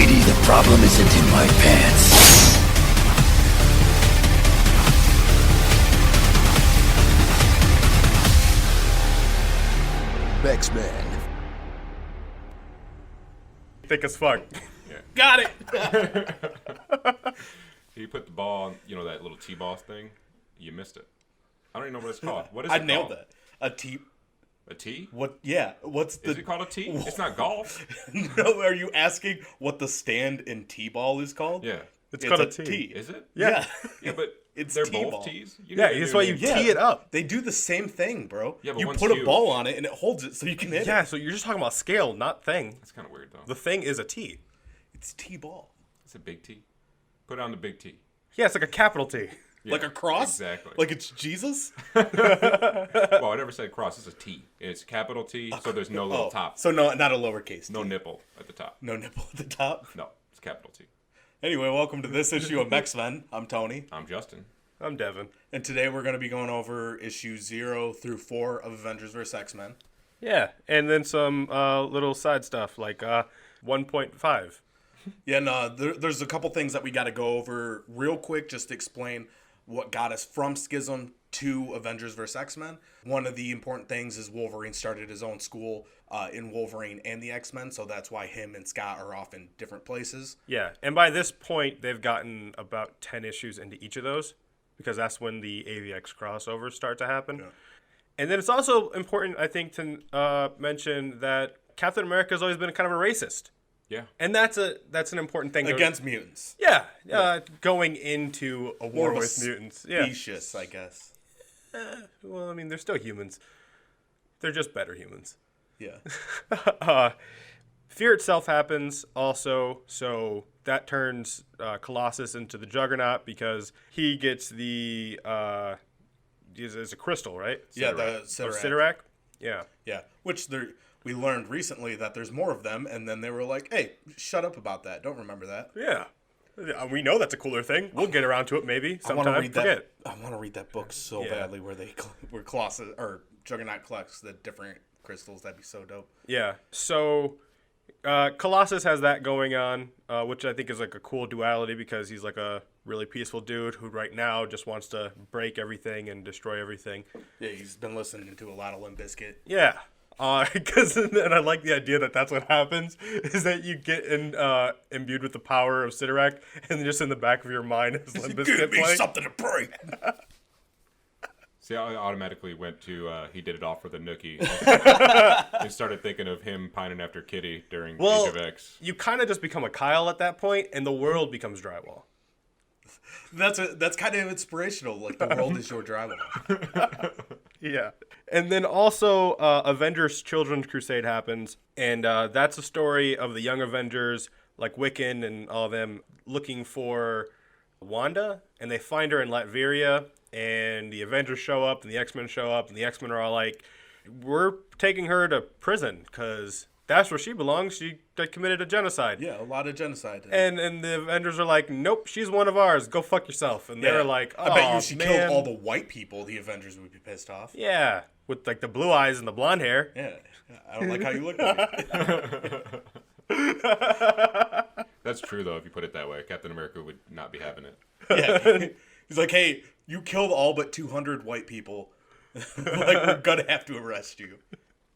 Lady, the problem isn't in my pants. Mex-Men. Thick as fuck. Yeah. Got it. You put the ball on, that little T-ball thing. You missed it. I don't even know what it's called. What is I it nailed called? that. A tee. A tee? What? Yeah. What's the? Is it called a tee? It's not golf. No. Are you asking what the stand in t-ball is called? Yeah. It's called a a tee. tee. Is it? Yeah. Yeah, but It's they're T-ball. both tees? Yeah, that's why you tee it up. They do the same thing, bro. Yeah, but you one's put a huge. ball on it and it holds it so you can hit Yeah, it. so you're just talking about scale, not thing. That's kind of weird, though. The thing is a T. It's t-ball. It's a big T. Put it on the big T. Yeah, it's like a capital T. Yeah, Like a cross? Exactly. Like it's Jesus? Well, I never said cross. It's a T. It's capital T, so there's no little top. So no, not a lowercase. No t. nipple at the top. No nipple at the top. No, it's capital T. Anyway, welcome to this issue of Mex-Men. I'm Tony. I'm Justin. I'm Devin. And today we're going to be going over issues 0 through 4 of Avengers vs X-Men. Yeah, and then some little side stuff like 1.5. Yeah, no, there's a couple things that we got to go over real quick just to explain what got us from Schism to Avengers vs. X-Men. One of the important things is Wolverine started his own school in Wolverine and the X-Men, so that's why him and Scott are off in different places. Yeah, and by this point, they've gotten about 10 issues into each of those because that's when the AVX crossovers start to happen. Yeah. And then it's also important, I think, to mention that Captain America has always been kind of a racist. Yeah. And that's an important thing. Against mutants. Yeah, going into a war More of a with mutants. Yeah. Specious, I guess. Well, I mean, they're still humans. They're just better humans. Yeah. Fear itself happens also, so that turns Colossus into the Juggernaut because he gets the is a crystal, right? Yeah, the Or Sidorak. Sidorak? Yeah. Yeah, which we learned recently that there's more of them, and then they were like, hey, shut up about that. Don't remember that. Yeah. We know that's a cooler thing. We'll get around to it maybe sometime. I want to read Forget. that book so Yeah. badly where Colossus or Juggernaut collects the different crystals. That'd be so dope. Yeah. So Colossus has that going on, which I think is like a cool duality because he's like a really peaceful dude who right now just wants to break everything and destroy everything. Yeah, he's been listening to a lot of Limp Bizkit. Yeah. Because and I like the idea that that's what happens is that you get imbued with the power of Sidorak and just in the back of your mind is Limp Bizkit Give me playing. something to break. See, I automatically went to he did it all for the Nookie. And started thinking of him pining after Kitty during Age of X. You kind of just become a Kyle at that point and the world becomes Drywall. That's kind of inspirational. Like the world is your drywall. Yeah. And then also Avengers Children's Crusade happens. And that's a story of the young Avengers, like Wiccan and all of them, looking for Wanda. And they find her in Latveria. And the Avengers show up and the X-Men show up. And the X-Men are all like, we're taking her to prison because that's where she belongs. She committed a genocide. Yeah, a lot of genocide. And the Avengers are like, nope, she's one of ours. Go fuck yourself. And they're like, oh, I bet you she man. killed all the white people. The Avengers would be pissed off. Yeah, with like the blue eyes and the blonde hair. Yeah, I don't like how you look at me. That's true, though, if you put it that way. Captain America would not be having it. Yeah, he's like, hey, you killed all but 200 white people. Like, we're gonna have to arrest you.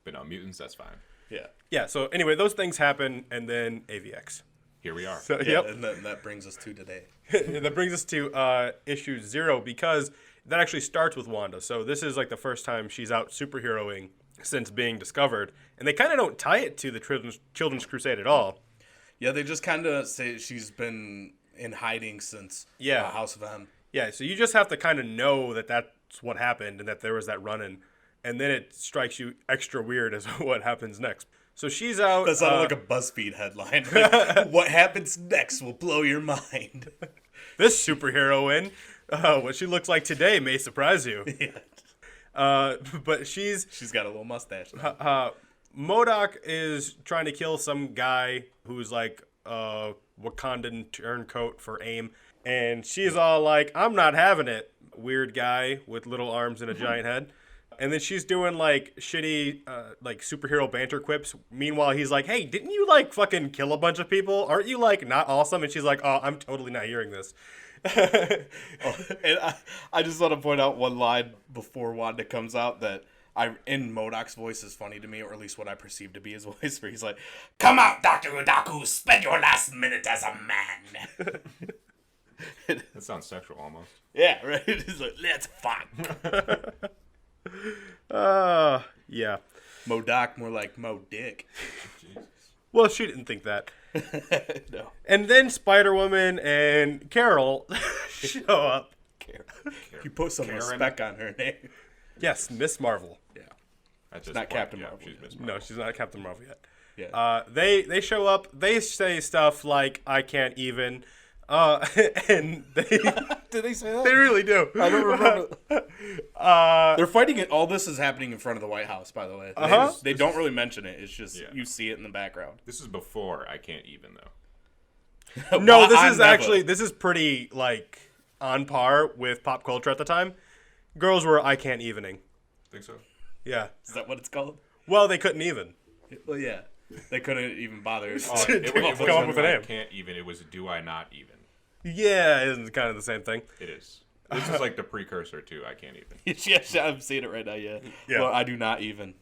But no, mutants, that's fine. Yeah. Yeah, so anyway, those things happen, and then AVX. Here we are. So, Yeah, yep. and that brings us to today. That brings us to issue 0, because that actually starts with Wanda. So this is like the first time she's out superheroing since being discovered. And they kind of don't tie it to the Children's Crusade at all. Yeah, they just kind of say she's been in hiding since House of M. Yeah, so you just have to kind of know that that's what happened and that there was that run-in. And then it strikes you extra weird as what happens next. So she's out. That sounded like a BuzzFeed headline. Like, what happens next will blow your mind. This superheroine, what she looks like today may surprise you. Yeah. But she's got a little mustache now. MODOK is trying to kill some guy who's like a Wakandan turncoat for AIM. And she's all like, I'm not having it. Weird guy with little arms and a giant head. And then she's doing like shitty like superhero banter quips. Meanwhile, he's like, "Hey, didn't you like fucking kill a bunch of people? Aren't you like not awesome?" And she's like, "Oh, I'm totally not hearing this." And I just want to point out one line before Wanda comes out that in MODOK's voice is funny to me, or at least what I perceive to be his voice, where he's like, "Come out, Dr. Udaku, spend your last minute as a man." That sounds sexual almost. Yeah, right? He's like, "Let's fuck." Yeah. MODOK, more like Mo Dick. Jesus. Well, she didn't think that. No. And then Spider-Woman and Carol show up. You put some respect on her name. Yes, Miss Marvel. Yeah. At this Not point, Captain yeah, Marvel. she's Miss Marvel. No, she's not Captain Marvel yet. Yeah. They show up. They say stuff like, "I can't even." And they Did they say that? they really do. I don't remember. They're fighting it. All this is happening in front of the White House, by the way. They don't really mention it. It's just you see it in the background. This is before I Can't Even, though. No, Well, this is pretty like on par with pop culture at the time. Girls were "I can't evening." Think so? Yeah. Is that what it's called? Well, they couldn't even. Well, yeah. They couldn't even bother. It Come up with a name. I Can't Even. It was Do I Not Even. Yeah, it's kind of the same thing. It is. This is like the precursor to I Can't Even. Yes, I'm seeing it right now. Yeah. Yeah. Well, I do not even.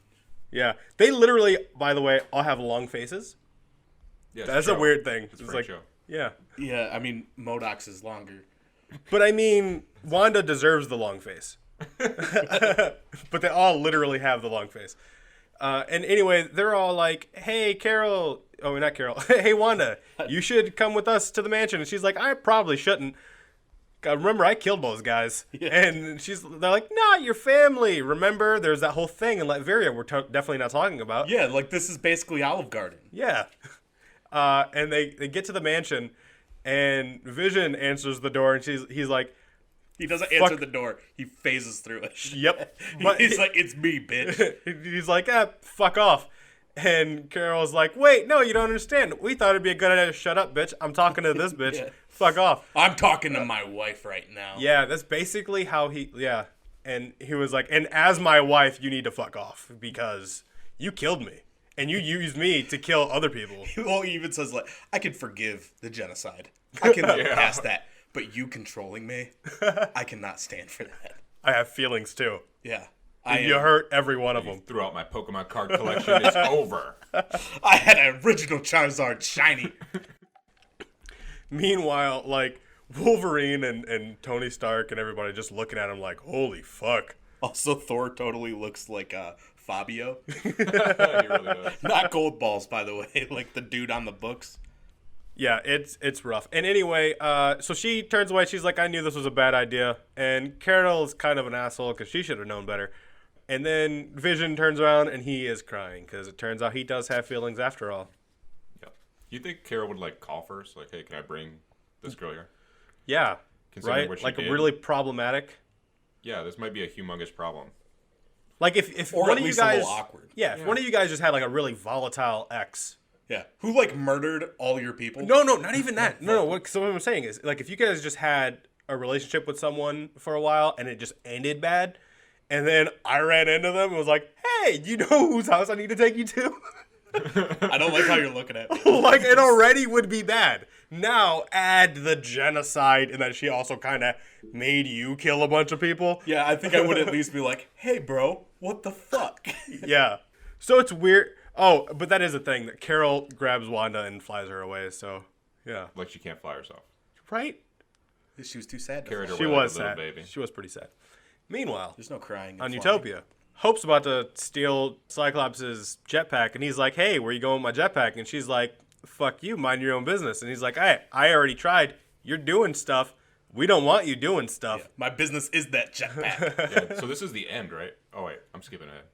Yeah, they literally, by the way, all have long faces. Yeah, it's That's a a show. weird thing. It's a It's French like, show. yeah, Yeah, I mean, MODOK's is longer. but I mean, Wanda deserves the long face. But they all literally have the long face. And anyway, they're all like, "Hey, Carol." Oh, not Carol. "Hey, Wanda, you should come with us to the mansion." And she's like, "I probably shouldn't. Remember, I killed those guys." Yeah. And they're like, "Nah, your family. Remember, there's that whole thing in Latveria we're definitely not talking about." Yeah, like this is basically Olive Garden. Yeah. And they get to the mansion, and Vision answers the door, and he's like, He doesn't answer the door. He phases through it. "Yep." But He's like, "It's me, bitch." he's like, "Fuck off." And Carol's like, "Wait, no, you don't understand. We thought it'd be a good idea to shut up, bitch. I'm talking to this bitch. Yeah. Fuck off." I'm talking to my wife right now. Yeah, that's basically how yeah. And he was like, "And as my wife, you need to fuck off because you killed me. And you used me to kill other people." Well, he even says, like, "I can forgive the genocide. I can look past that. But you controlling me, I cannot stand for that." I have feelings too. Yeah. You hurt every one of them. Threw out my Pokemon card collection. It's over. I had an original Charizard shiny. Meanwhile, like, Wolverine and Tony Stark and everybody just looking at him like, "Holy fuck." Also, Thor totally looks like Fabio. He really does. Not Gold Balls, by the way, like the dude on the books. Yeah, it's rough. And anyway, so she turns away. She's like, "I knew this was a bad idea." And Carol's kind of an asshole because she should have known better. And then Vision turns around and he is crying because it turns out he does have feelings after all. Yeah. You think Carol would like call first? Like, "Hey, can I bring this girl here?" Yeah, Considering right? what she Like did. really problematic. Yeah, this might be a humongous problem. Like if Or one at of you least a guys, little awkward. Yeah, if one of you guys just had like a really volatile ex. Yeah. Who, like, murdered all your people? No, not even that. No. So what I'm saying is, like, if you guys just had a relationship with someone for a while and it just ended bad, and then I ran into them and was like, "Hey, you know whose house I need to take you to?" I don't like how you're looking at me. Like, it already would be bad. Now add the genocide and that she also kind of made you kill a bunch of people. Yeah, I think I would at least be like, "Hey, bro, what the fuck?" Yeah. So it's weird. Oh, but that is a thing that Carol grabs Wanda and flies her away. So, yeah. Like she can't fly herself. Right? She was too sad to Carried fly. away She like was a little sad. baby. She was pretty sad. Meanwhile, There's no crying. on and Utopia, Hope's about to steal Cyclops' jetpack, and he's like, "Hey, where you going with my jetpack?" And she's like, "Fuck you, mind your own business." And he's like, "Hey, I already tried. You're doing stuff. We don't want you doing stuff." flying. My business is that jetpack. Yeah, so this is the end, right? Oh, wait. I'm skipping ahead.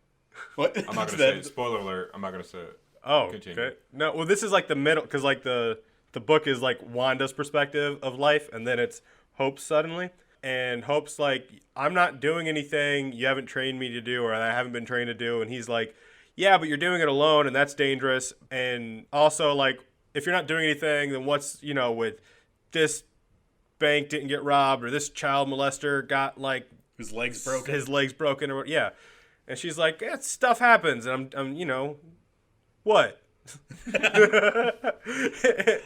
What? I'm not going to say it. Spoiler alert. I'm not going to say it. Oh, Continue. okay. No, well, this is like the middle, because like the book is like Wanda's perspective of life, and then it's Hope's suddenly. And Hope's like, "I'm not doing anything you haven't trained me to do, or I haven't been trained to do." And he's like, "Yeah, but you're doing it alone, and that's dangerous. And also, like, if you're not doing anything, then what's, with this bank didn't get robbed, or this child molester got, like, His legs broken. his legs broken, or yeah." And she's like, yeah, stuff happens. And I'm you know, what? I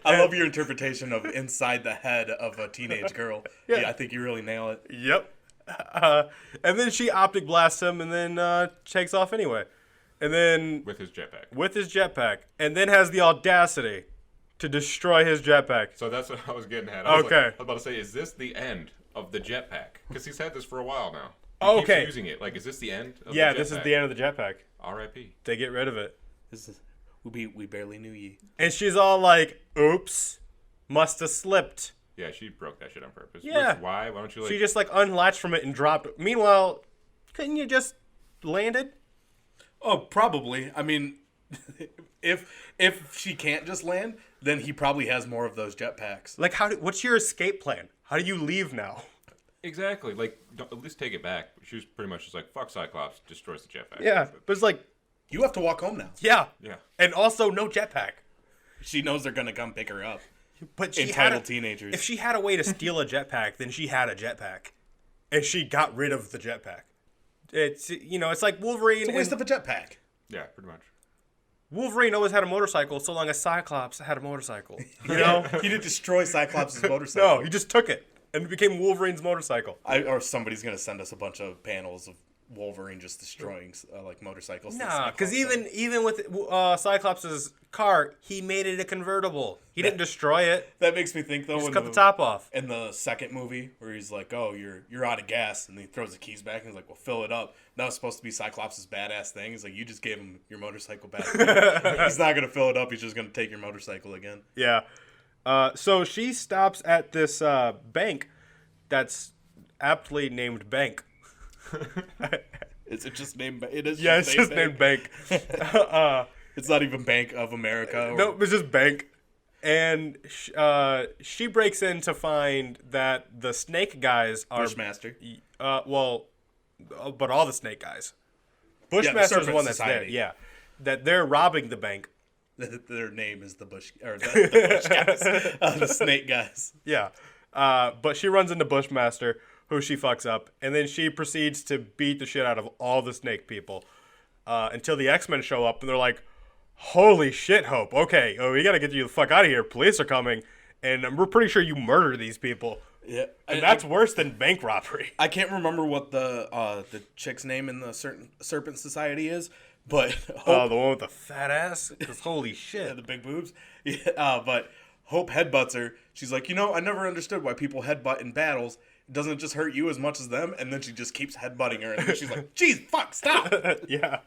love your interpretation of inside the head of a teenage girl. Yeah, I think you really nail it. Yep. And then she optic blasts him and then takes off anyway. And then... With his jetpack. With his jetpack. And then has the audacity to destroy his jetpack. So that's what I was getting at. I was Okay. I was about to say, is this the end of the jetpack? Because he's had this for a while now. He Okay. keeps using it. Like, is this the end of Yeah, the jetpack? this is the end of the jetpack. R.I.P. They get rid of it. This is, we barely knew ye. And she's all like, oops, must have slipped. Yeah, she broke that shit on purpose. Yeah. Which, why? Why don't you, like... She just like unlatched from it and dropped it. Meanwhile, couldn't you just landed? Oh, probably. I mean, if she can't just land, then he probably has more of those jetpacks. Like, what's your escape plan? How do you leave now? Exactly. Like, at least take it back. She was pretty much just like, fuck Cyclops, destroys the jetpack. Yeah, but it's like, You have to walk home now. yeah. Yeah. And also no jetpack. She knows they're gonna come pick her up. But she Entitled teenagers. If she had a way to steal a jetpack, then she had a jetpack. And she got rid of the jetpack. It's, you know, it's like Wolverine. It's a waste of a jetpack. Yeah, pretty much. Wolverine always had a motorcycle so long as Cyclops had a motorcycle. You know? He didn't destroy Cyclops' motorcycle. No, he just took it. And it became Wolverine's motorcycle. Or somebody's gonna send us a bunch of panels of Wolverine just destroying like motorcycles. Nah, because even with Cyclops' car, he made it a convertible. He didn't destroy it. That makes me think though. Just cut the top off. In the second movie, where he's like, "Oh, you're out of gas," and he throws the keys back and he's like, "Well, fill it up." That was supposed to be Cyclops' badass thing. He's like, "You just gave him your motorcycle back." He's not gonna fill it up. He's just gonna take your motorcycle again. Yeah. So she stops at this bank that's aptly named Bank. Is it just named? It is. Yeah, it's just named Bank. It's not even Bank of America. No, it's just Bank. And she breaks in to find that the Snake guys are... Bushmaster. But all the Snake guys. Bushmaster's the one that's there. Yeah. That they're robbing the bank. Their name is the Bush... Or the Bush guys. The Snake guys. Yeah. But she runs into Bushmaster, who she fucks up, and then she proceeds to beat the shit out of all the Snake people until the X-Men show up, and they're like, holy shit, Hope. Okay, we gotta get you the fuck out of here. Police are coming, and we're pretty sure you murdered these people. Yeah. And that's worse than bank robbery. I can't remember what the chick's name in the Serpent Society is, but... Oh, the one with the fat ass? Because holy shit. the big boobs. Yeah, but Hope headbutts her. She's like, I never understood why people headbutt in battles. Doesn't it just hurt you as much as them? And then she just keeps headbutting her. And then she's like, geez, fuck, stop. Yeah.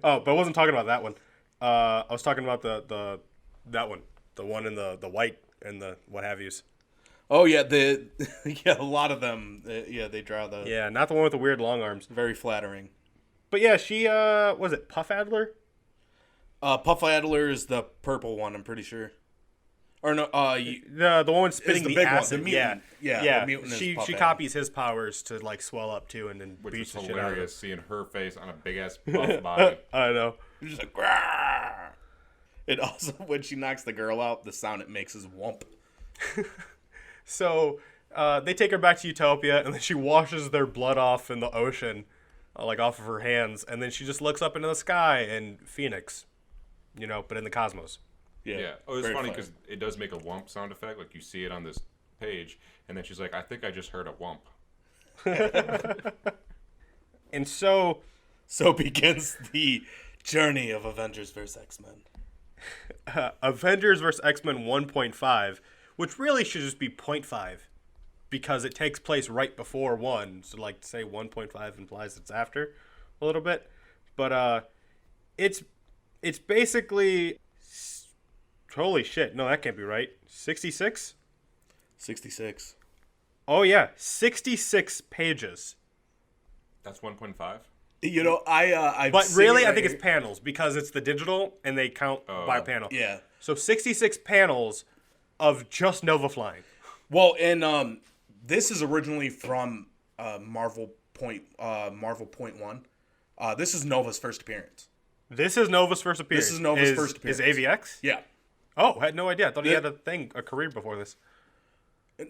Oh, but I wasn't talking about that one. I was talking about that one. The one in the white and the what have yous. Oh, yeah. A lot of them, they draw the... Yeah, not the one with the weird long arms. Very flattering. But yeah, she, was it Puff Adler? Puff Adler is the purple one, I'm pretty sure. Or no, the one spitting the the big one, acid. the mutant. Yeah, the mutant is She Puff Adler. copies his powers to like swell up too, and then Which beats was the shit out of him. hilarious, seeing her face on a big-ass buff body. I know. She's just like, Grrr! It also, when she knocks the girl out, the sound it makes is whomp. So they take her back to Utopia, and then she washes their blood off in the ocean, like off of her hands, and then she just looks up into the sky and Phoenix, but in the cosmos. Yeah. Oh, it's funny because it does make a whomp sound effect. Like you see it on this page, and then she's like, I think I just heard a whomp. And so begins the journey of Avengers vs. X-Men. Avengers vs. X-Men 1.5, which really should just be 0.5, because it takes place right before 1. So, like, to say 1.5 implies it's after a little bit. But it's basically... Holy shit. No, that can't be right. 66? 66. Oh, yeah. 66 pages. That's 1.5? I've But seen really, it I think right it's panels, because it's the digital, and they count by panel. Yeah. So 66 panels of just Nova flying. Well, and this is originally from Marvel Point 1. This is Nova's first appearance. This is Nova's first appearance. This is Nova's first appearance. Is AVX? Yeah. Oh, I had no idea. I thought he had a career before this.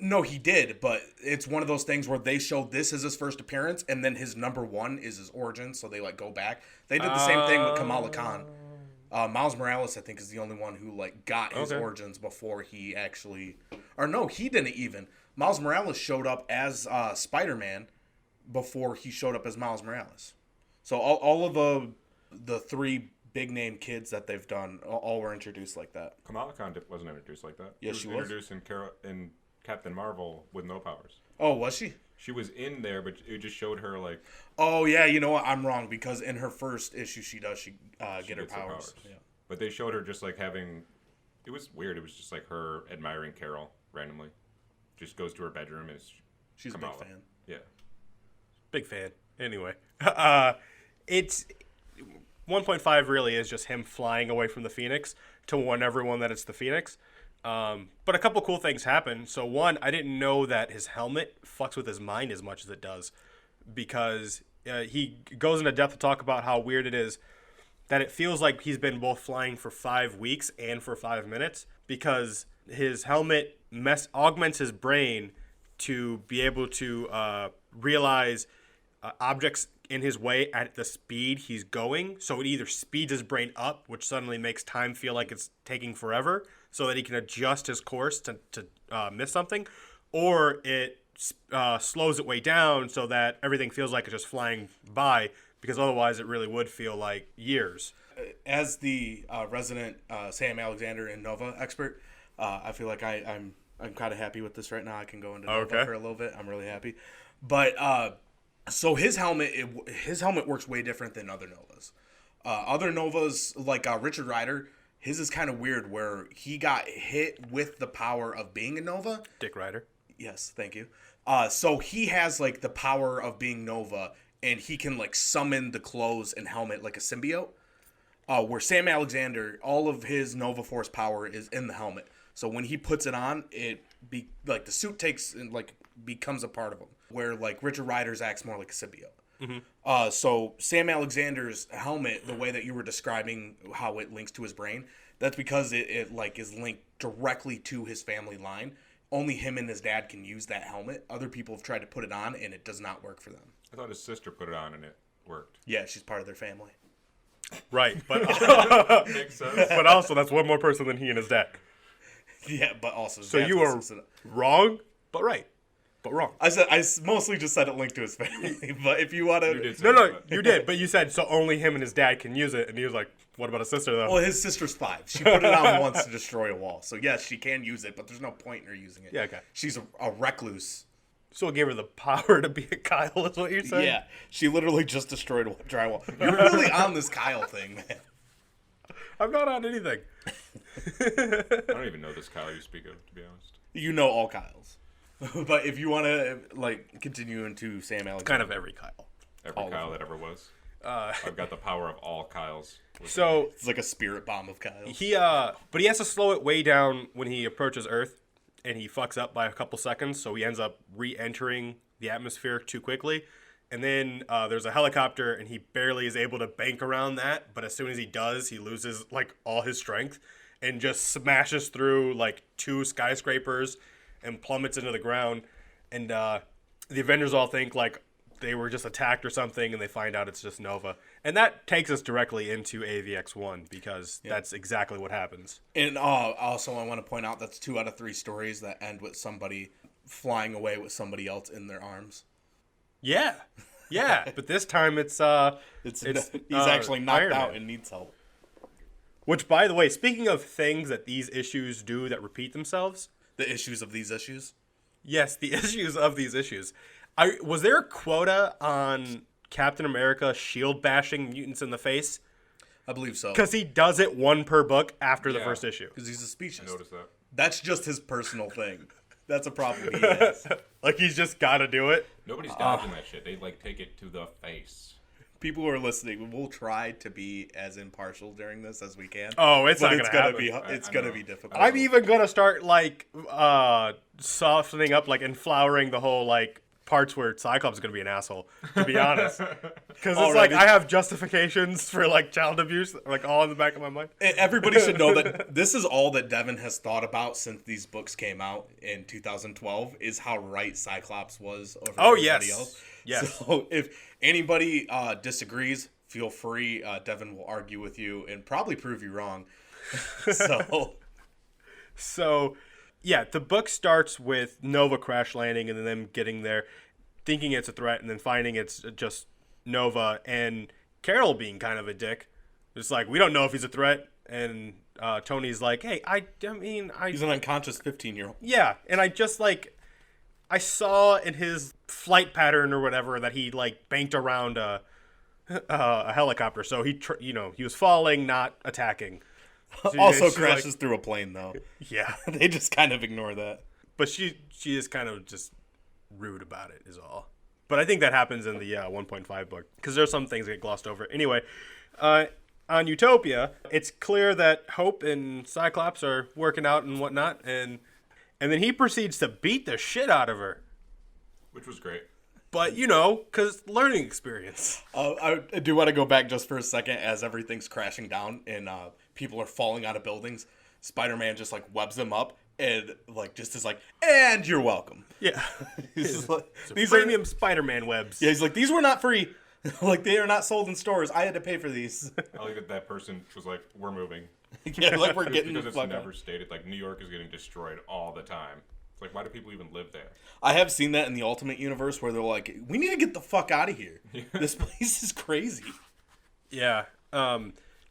No, he did, but it's one of those things where they showed this as his first appearance, and then his number one is his origin, so they like go back. They did the same thing with Kamala Khan. Miles Morales, I think, is the only one who like got his origins before he actually, or no, he didn't even. Miles Morales showed up as Spider-Man before he showed up as Miles Morales. So all of the three big name kids that they've done all were introduced like that. Kamala Khan wasn't introduced like that. Yes, she was introduced in Captain Marvel with no powers. Oh, was she? She was in there, but it just showed her like. Oh yeah, you know what? I'm wrong because in her first issue, she get her powers. Yeah. But they showed her just like having. It was weird. It was just like her admiring Carol randomly. Just goes to her bedroom and she's Kamala. A big fan. Yeah. Big fan. Anyway, it's 1.5 really is just him flying away from the Phoenix to warn everyone that it's the Phoenix. But a couple cool things happen. So one, I didn't know that his helmet fucks with his mind as much as it does, because he goes into depth to talk about how weird it is that it feels like he's been both flying for 5 weeks and for 5 minutes, because his helmet augments his brain to be able to realize objects in his way at the speed he's going. So it either speeds his brain up, which suddenly makes time feel like it's taking forever, so that he can adjust his course to miss something, or it slows it way down so that everything feels like it's just flying by, because otherwise it really would feel like years. As the resident Sam Alexander and Nova expert, I feel like I'm kind of happy with this right now. I can go into Nova for a little bit. I'm really happy. But so his helmet works way different than other Novas. Other Novas, like Richard Rider, his is kind of weird where he got hit with the power of being a Nova. Dick Rider. Yes, thank you. So he has like the power of being Nova, and he can like summon the clothes and helmet like a symbiote. Where Sam Alexander, all of his Nova Force power is in the helmet. So when he puts it on, the suit takes and like becomes a part of him. Where like Richard Rider's acts more like a symbiote. Mm-hmm. So Sam Alexander's helmet, the way that you were describing how it links to his brain, that's because it like is linked directly to his family line. Only him and his dad can use that helmet. Other people have tried to put it on, and it does not work for them. I thought his sister put it on and it worked. Yeah, she's part of their family. Right, but makes sense. But also that's one more person than he and his dad. Yeah, but also so you are wrong, but right. But wrong. I mostly just said it linked to his family, but if you want to... No, you did, but you said so only him and his dad can use it, and he was like, what about a sister, though? Well, his sister's 5. She put it on once to destroy a wall. So, yes, she can use it, but there's no point in her using it. Yeah, okay. She's a recluse. So it gave her the power to be a Kyle, is what you're saying? Yeah, she literally just destroyed drywall. You're really on this Kyle thing, man. I'm not on anything. I don't even know this Kyle you speak of, to be honest. You know all Kyles. But if you want to like continue into Sam Alexander, kind of every Kyle, every Kyle that ever was. I've got the power of all Kyles. So it's like a spirit bomb of Kyles. But he has to slow it way down when he approaches Earth, and he fucks up by a couple seconds, so he ends up re-entering the atmosphere too quickly. And then there's a helicopter, and he barely is able to bank around that. But as soon as he does, he loses like all his strength and just smashes through like 2 skyscrapers and plummets into the ground. And the Avengers all think like they were just attacked or something, and they find out it's just Nova. And that takes us directly into AVX1, because that's exactly what happens. And also I want to point out that's 2 out of 3 stories that end with somebody flying away with somebody else in their arms. Yeah. But this time it's he's actually knocked out and needs help. Which, by the way, speaking of things that these issues do that repeat themselves. The issues of these issues? Yes, the issues of these issues. Was there a quota on Captain America shield bashing mutants in the face? I believe so. Because he does it 1 per book after the first issue. Because he's a speciesist. I noticed that. That's just his personal thing. That's a problem he has. Like, he's just got to do it. Nobody's dodging that shit. They like take it to the face. People who are listening, we'll try to be as impartial during this as we can. Oh, it's not going to happen. It's going to be difficult. I'm even going to start, like, softening up, like, and flowering the whole, like, parts where Cyclops is going to be an asshole, to be honest. Because it's Already. like I have justifications for like child abuse, like all in the back of my mind. Everybody should know that this is all that Devin has thought about since these books came out in 2012 is how right Cyclops was over everybody else. Yes. So if anybody disagrees, feel free. Devin will argue with you and probably prove you wrong. So, yeah, the book starts with Nova crash landing and then them getting there, thinking it's a threat, and then finding it's just Nova, and Carol being kind of a dick. It's like, we don't know if he's a threat, and Tony's like, hey, he's an unconscious 15-year-old. Yeah, and I saw in his flight pattern or whatever that he, like, banked around a helicopter, so he was falling, not attacking. Also crashes through a plane, though. Yeah. They just kind of ignore that. But she is kind of just rude about it, is all. But I think that happens in the 1.5 book, because there's some things that get glossed over. Anyway, on Utopia, it's clear that Hope and Cyclops are working out and whatnot, and then he proceeds to beat the shit out of her. Which was great. But, because learning experience. I do want to go back just for a second as everything's crashing down and people are falling out of buildings. Spider-Man just, like, webs them up and, like, just is like, and you're welcome. Yeah. He's like, These premium Spider-Man webs. Yeah, he's like, these were not free. Like, they are not sold in stores. I had to pay for these. I like that person was like, we're moving. Yeah, like, we're getting because the it's fuck never out. stated. Like, New York is getting destroyed all the time. It's like, why do people even live there? I have seen that in the Ultimate Universe where they're like, we need to get the fuck out of here. This place is crazy. Yeah.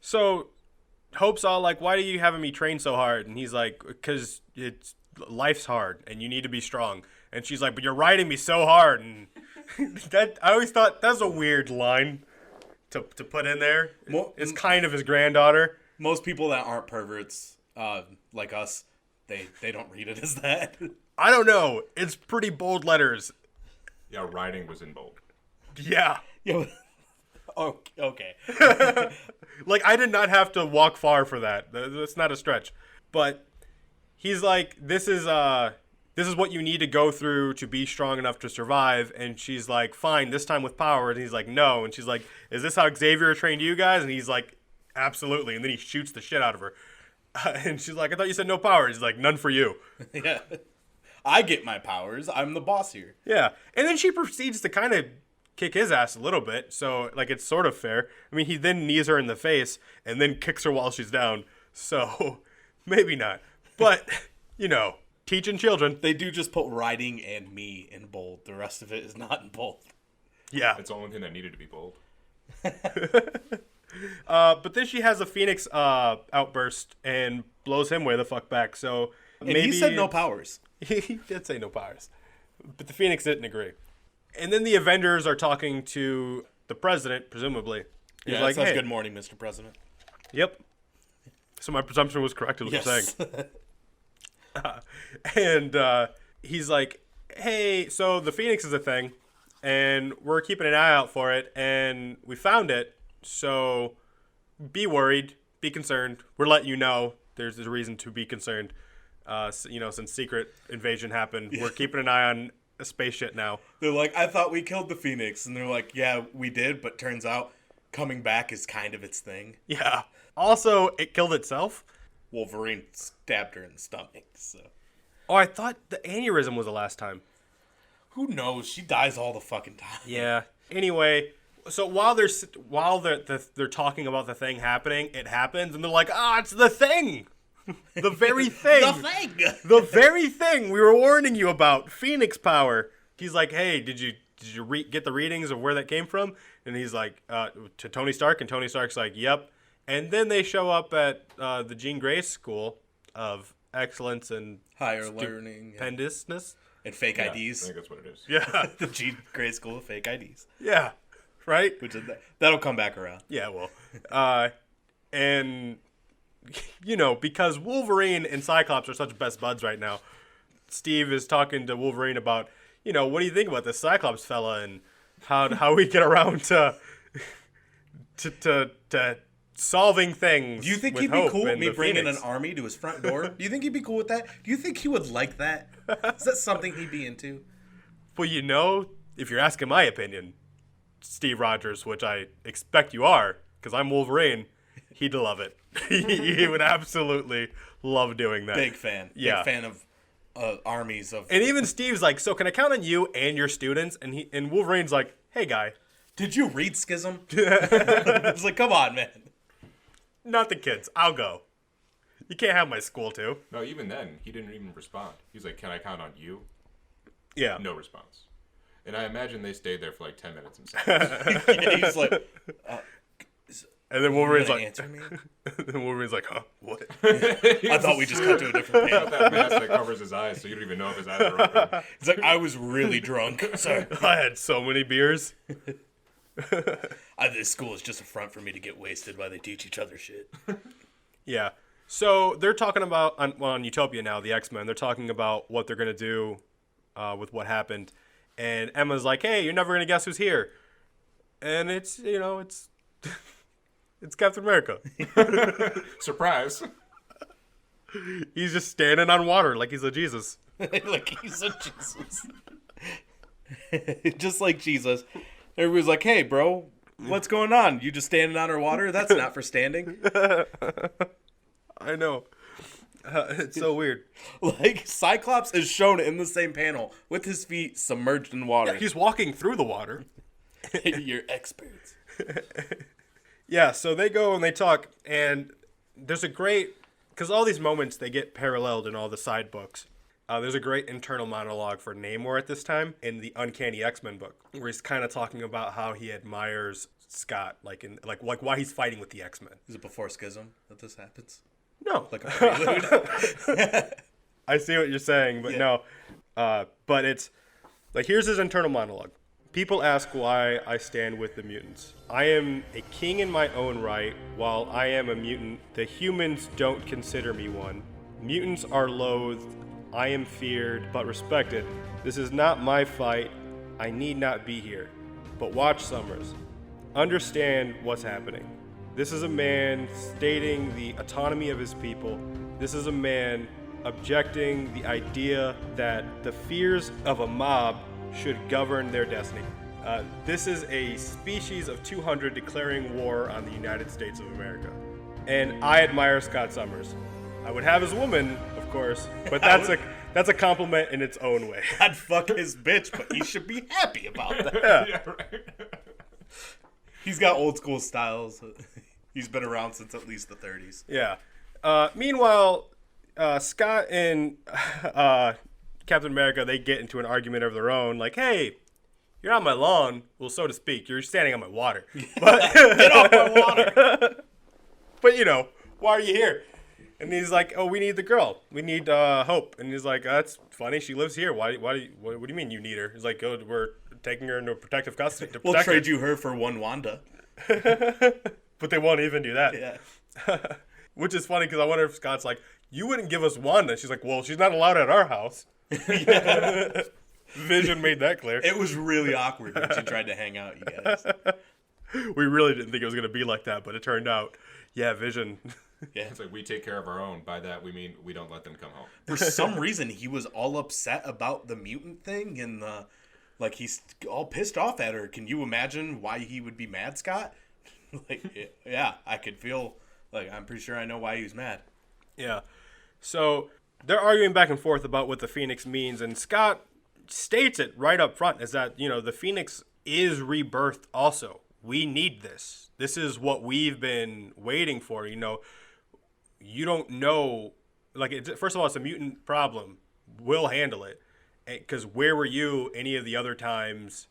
So Hope's all like, why are you having me train so hard? And he's like, because life's hard and you need to be strong. And she's like, but you're riding me so hard. And that I always thought that's a weird line to put in there. It's kind of his granddaughter. Most people that aren't perverts, like us, they don't read it as that. I don't know. It's pretty bold letters. Yeah, writing was in bold. Yeah. Yeah. Oh, okay. Like, I did not have to walk far for that. That's not a stretch. But he's like, this is what you need to go through to be strong enough to survive. And she's like, fine, this time with power. And he's like, no. And she's like, is this how Xavier trained you guys? And he's like, absolutely. And then he shoots the shit out of her. And she's like, I thought you said no power. He's like, none for you. Yeah. I get my powers. I'm the boss here. Yeah. And then she proceeds to kind of kick his ass a little bit. So, like, it's sort of fair. I mean, he then knees her in the face and then kicks her while she's down. So, maybe not. But, teaching children. They do just put writing and me in bold. The rest of it is not in bold. Yeah. It's the only thing that needed to be bold. But then she has a Phoenix outburst and blows him way the fuck back. So, And he said no powers. He did say no powers. But the Phoenix didn't agree. And then the Avengers are talking to the president, presumably. He's Yeah, like, it says hey. good morning, Mr. President. Yep. So my presumption was correct, is what Yes. I'm saying. And he's like, hey, so the Phoenix is a thing, and we're keeping an eye out for it, and we found it, so be worried, be concerned. We're letting you know there's a reason to be concerned. Since Secret Invasion happened, we're keeping an eye on a spaceship now. They're like, I thought we killed the Phoenix. And they're like, yeah, we did, but turns out coming back is kind of its thing. Yeah. Also, it killed itself. Wolverine stabbed her in the stomach, so. Oh, I thought the aneurysm was the last time. Who knows? She dies all the fucking time. Yeah. Anyway, so while they're talking about the thing happening, it happens, and they're like, it's the thing! The very thing! The thing! The very thing we were warning you about, Phoenix power. He's like, hey, did you get the readings of where that came from? And he's like, to Tony Stark, and Tony Stark's like, yep. And then they show up at the Jean Grey School of Excellence and Higher learning. Stupendousness. And fake Yeah, IDs. I think that's what it is. Yeah. The Jean Grey School of Fake IDs. Yeah. Right? Which is that'll come back around. Yeah, well. And, because Wolverine and Cyclops are such best buds right now, Steve is talking to Wolverine about, what do you think about this Cyclops fella and how we get around to solving things. Do you think with he'd be Hope cool with and me the bringing Phoenix? an army to his front door? Do you think he'd be cool with that? Do you think he would like that? Is that something he'd be into? Well, if you're asking my opinion, Steve Rogers, which I expect you are, because I'm Wolverine, he'd love it. He would absolutely love doing that. Big fan. Yeah. Big fan of armies of. And even Steve's like, so can I count on you and your students? And Wolverine's like, hey, guy. Did you read Schism? It's like, come on, man. Not the kids. I'll go. You can't have my school, too. No, even then, he didn't even respond. He's like, can I count on you? Yeah. No response. And I imagine they stayed there for like 10 minutes in silence. Yeah, he's like, And then Wolverine's like, answer me? then Wolverine's like, huh? What? I thought we just cut to a different panel. That mask that covers his eyes, so you don't even know if his eyes are open. It's like, I was really drunk. Sorry. I had so many beers. This school is just a front for me to get wasted while they teach each other shit. Yeah. So they're talking about, on Utopia now, the X-Men, they're talking about what they're going to do with what happened. And Emma's like, hey, you're never going to guess who's here. And it's it's Captain America. Surprise. He's just standing on water like he's a Jesus. Like he's a Jesus. Just like Jesus. Everybody's like, hey, bro, what's going on? You just standing on our water? That's not for standing. I know. It's so weird. Like, Cyclops is shown in the same panel with his feet submerged in water. Yeah, he's walking through the water. You're experts. Yeah, so they go and they talk, and there's a great, because all these moments, they get paralleled in all the side books. There's a great internal monologue for Namor at this time in the Uncanny X-Men book, where he's kind of talking about how he admires Scott, like why he's fighting with the X-Men. Is it before Schism that this happens? No. Like a prelude? I see what you're saying, but no. But it's, like, here's his internal monologue. People ask why I stand with the mutants. I am a king in my own right. While I am a mutant, the humans don't consider me one. Mutants are loathed. I am feared, but respected. This is not my fight. I need not be here. But watch, Summers. Understand what's happening. This is a man stating the autonomy of his people. This is a man objecting the idea that the fears of a mob should govern their destiny. This is a species of 200 declaring war on the United States of America. And I admire Scott Summers. I would have his woman, of course, but that's a compliment in its own way. I'd fuck his bitch, but he should be happy about that. Yeah, right. He's got old school styles. He's been around since at least the 30s. Yeah. Meanwhile, Scott and Captain America, they get into an argument of their own. Like, hey, you're on my lawn. Well, so to speak. You're standing on my water. But, Get off my water! But, why are you here? And he's like, oh, we need the girl. We need Hope. And he's like, that's funny. She lives here. What do you mean you need her? He's like, oh, we're taking her into protective custody. We'll trade you her for one Wanda. But they won't even do that. Yeah. Which is funny because I wonder if Scott's like, you wouldn't give us Wanda. She's like, well, she's not allowed at our house. Vision made that clear. It was really awkward when she tried to hang out, you guys. We really didn't think it was going to be like that, but it turned out, yeah, Vision. Yeah. It's like we take care of our own. By that, we mean we don't let them come home. For some reason, he was all upset about the mutant thing and like he's all pissed off at her. Can you imagine why he would be mad, Scott? Like, yeah, I could feel like I'm pretty sure I know why he was mad. Yeah. So they're arguing back and forth about what the Phoenix means, and Scott states it right up front is that, the Phoenix is rebirth also. We need this. This is what we've been waiting for, You don't know, first of all, it's a mutant problem. We'll handle it. Because where were you any of the other times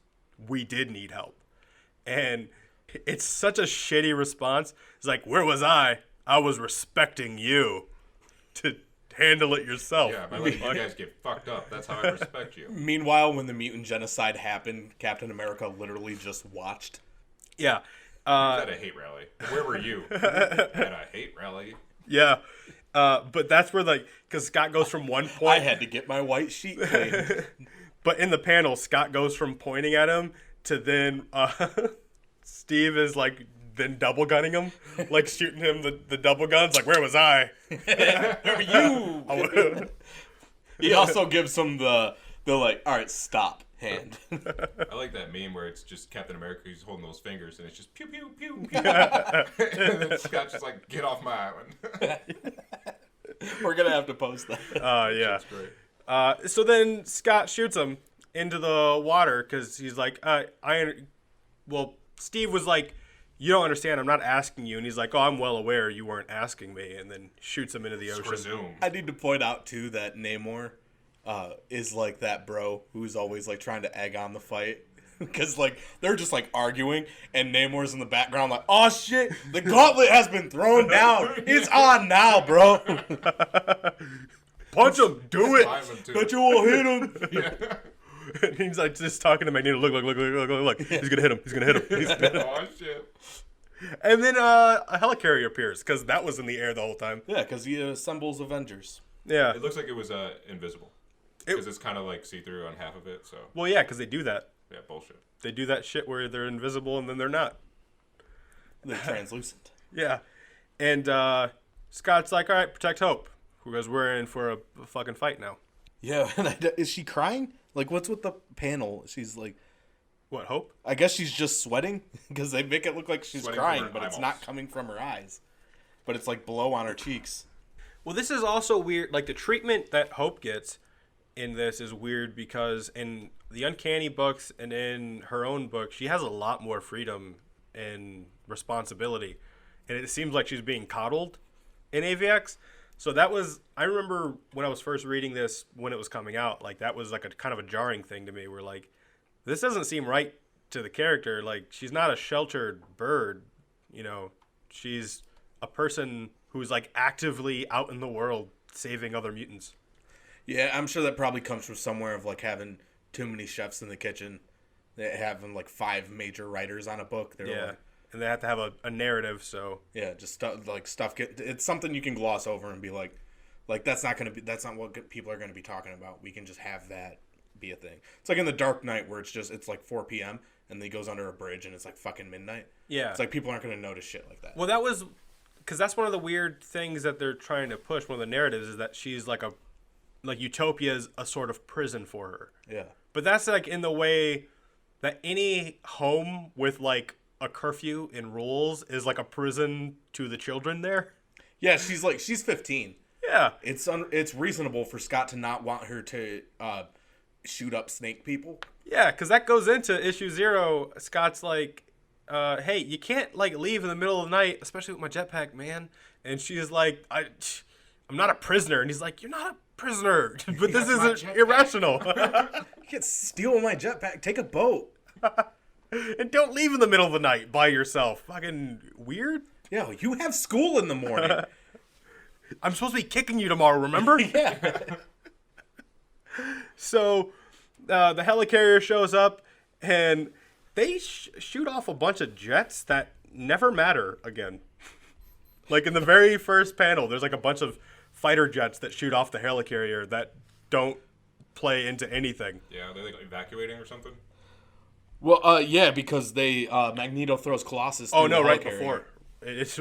we did need help? And it's such a shitty response. It's like, where was I? I was respecting you to handle it yourself. Yeah, by letting you guys get fucked up. That's how I respect you. Meanwhile, when the mutant genocide happened, Captain America literally just watched. Yeah. At a hate rally. Where were you? At a hate rally. Yeah. But that's where, because Scott goes from one point. I had to get my white sheet cleaned. But in the panel, Scott goes from pointing at him to then Steve is then double gunning him, shooting him the double guns. Like, where was I? Where were you? He also gives him the all right, stop. hand. I like that meme where it's just Captain America. He's holding those fingers, and it's just pew pew pew pew. And then Scott's just like, "Get off my island." We're gonna have to post that. Yeah. That's great. So then Scott shoots him into the water because he's like, well, Steve was like, you don't understand. I'm not asking you. And he's like, oh, I'm well aware you weren't asking me. And then shoots him into the ocean. Presume. I need to point out too that Namor is like that bro who's always like trying to egg on the fight. Because like they're just like arguing, and Namor's in the background like, "Oh shit, the gauntlet has been thrown down. It's on now, bro. Punch him, do it. Bet you will hit him." Yeah. And he's like just talking to Magneto. Look. He's gonna hit him. He's gonna hit him. Oh shit. And then a helicarrier appears because that was in the air the whole time. Yeah, because he assembles Avengers. Yeah. It looks like it was invisible. Because it's kind of like see-through on half of it. So. Well, yeah, because they do that. Yeah, bullshit. They do that shit where they're invisible and then they're not. They're translucent. Yeah. And Scott's like, all right, protect Hope. Because we're in for a fucking fight now. Yeah, and is she crying? Like, what's with the panel? She's like, What, Hope? I guess she's just sweating because they make it look like she's Sweating crying, from her but it's eyeballs. not coming from her eyes. But it's like below on her cheeks. Well, this is also weird. Like, the treatment that Hope gets in this is weird because in the Uncanny books and in her own book, she has a lot more freedom and responsibility. And it seems like she's being coddled in AVX. So that was, I remember when I was first reading this, when it was coming out, like that was like a kind of a jarring thing to me where like, this doesn't seem right to the character. Like, she's not a sheltered bird, you know, she's a person who's like actively out in the world saving other mutants. Yeah, I'm sure that probably comes from somewhere of like having too many chefs in the kitchen. They having like 5 major writers on a book. They're Yeah. like, And they have to have a narrative, so yeah, just stuff it's something you can gloss over and be like that's not what people are gonna be talking about. We can just have that be a thing. It's like in the Dark Knight where it's like 4 p.m. and he goes under a bridge and it's like fucking midnight. yeah. It's like people aren't gonna notice shit like that. Well, that was because that's one of the weird things that they're trying to push. One of the narratives is that she's like Utopia is a sort of prison for her. Yeah. But that's like in the way that any home with like a curfew and rules is like a prison to the children there. Yeah, she's 15. Yeah. It's reasonable for Scott to not want her to shoot up snake people. Yeah, because that goes into issue 0. Scott's like, hey, you can't like leave in the middle of the night, especially with my jetpack, man. And she's like, I'm not a prisoner. And he's like, you're not a prisoner. But this isn't irrational. You can't steal my jetpack. Take a boat. And don't leave in the middle of the night by yourself. Fucking weird. Yeah, you have school in the morning. I'm supposed to be kicking you tomorrow, remember? Yeah. So the helicarrier shows up, and they shoot off a bunch of jets that never matter again. Like in the very first panel, there's like a bunch of fighter jets that shoot off the helicarrier that don't play into anything. Yeah, they're like evacuating or something. Well, yeah, because Magneto throws Colossus. Oh through no, the right helicarrier.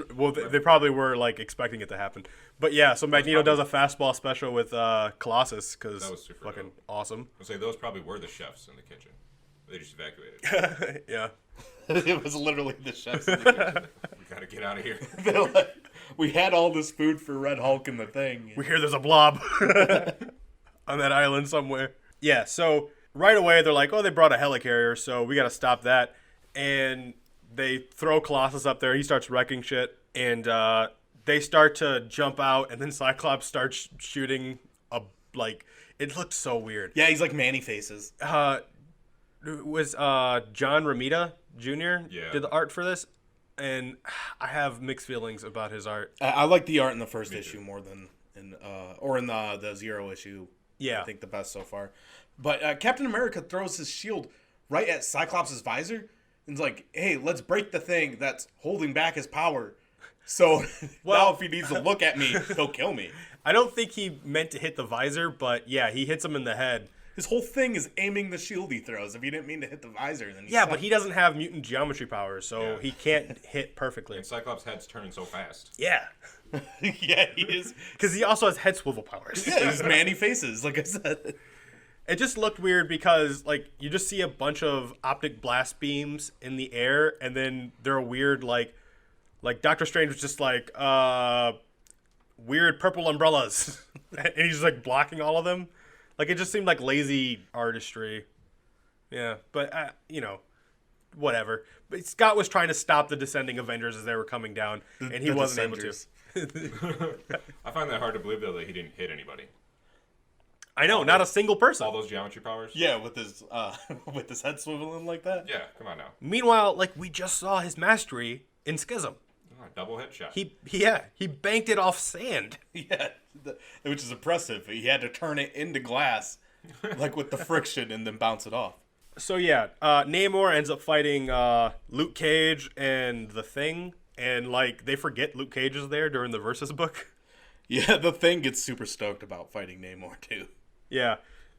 before. They probably were like expecting it to happen. But yeah, so Magneto does a fastball special with Colossus because That was super fucking dope. awesome. I'll say those probably were the chefs in the kitchen. They just evacuated. Yeah. It was literally the chefs in the kitchen. We gotta get out of here. They're like, we had all this food for Red Hulk in the thing. We hear there's a blob on that island somewhere. Yeah, so right away they're like, oh, they brought a helicarrier, so we got to stop that. And they throw Colossus up there. He starts wrecking shit. And they start to jump out, and then Cyclops starts shooting it looked so weird. Yeah, he's like Manny faces. It was John Romita Jr. Yeah. did the art for this. And I have mixed feelings about his art. I like the art in the first issue more than in the 0 issue. Yeah. I think the best so far. But Captain America throws his shield right at Cyclops' visor and's like, hey, let's break the thing that's holding back his power. So now if he needs to look at me, he'll kill me. I don't think he meant to hit the visor, but yeah, he hits him in the head. His whole thing is aiming the shield he throws. If he didn't mean to hit the visor, then Yeah, but he doesn't have mutant geometry powers, so Yeah. he can't hit perfectly. And Cyclops' head's turning so fast. Yeah. yeah, he is. Because he also has head swivel powers. Yeah, he's Manny faces, like I said. It just looked weird because, like, you just see a bunch of optic blast beams in the air, and then they're weird, like Doctor Strange was just like, weird purple umbrellas. And he's just, like, blocking all of them. Like, it just seemed like lazy artistry. Yeah, but, you know, whatever. But Scott was trying to stop the descending Avengers as they were coming down, and he wasn't able to. I find that hard to believe, though, that he didn't hit anybody. I know, not a single person. All those geometry powers? Yeah, with his head swiveling like that. Yeah, come on now. Meanwhile, like, we just saw his mastery in Schism. Oh, double headshot. He banked it off sand. Yeah, which is impressive. He had to turn it into glass, like with the friction, and then bounce it off. So yeah, Namor ends up fighting Luke Cage and the Thing, and like they forget Luke Cage is there during the Versus book. Yeah, the Thing gets super stoked about fighting Namor too. Yeah.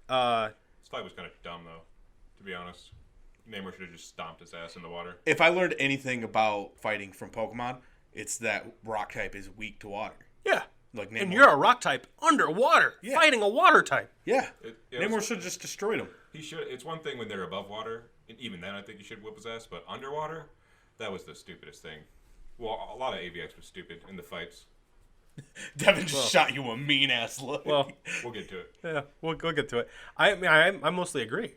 This fight was kind of dumb, though, to be honest. Namor should have just stomped his ass in the water. If I learned anything about fighting from Pokemon, it's that rock type is weak to water. Yeah. Like Namor. And you're a rock type underwater, fighting a water type. Yeah. Namor should have just destroyed him. He should. It's one thing when they're above water, and even then I think he should whip his ass, but underwater, that was the stupidest thing. Well, a lot of AVX was stupid in the fights. Devin just shot you a mean-ass look. Well, We'll get to it. yeah, we'll get to it. I mostly agree.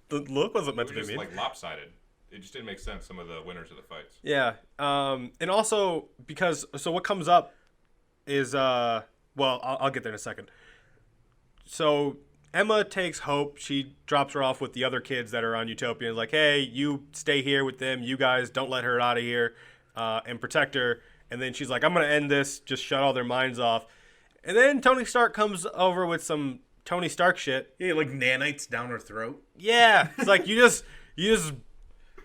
The look wasn't meant It to was be just mean. like lopsided. It just didn't make sense, some of the winners of the fights. Yeah. And also because what comes up is well, I'll get there in a second. So Emma takes Hope. She drops her off with the other kids that are on Utopia. And is like, hey, you stay here with them. You guys don't let her out of here and protect her. And then she's like, I'm going to end this. Just shut all their minds off. And then Tony Stark comes over with some Tony Stark shit. Yeah, like nanites down her throat. Yeah. It's like, you just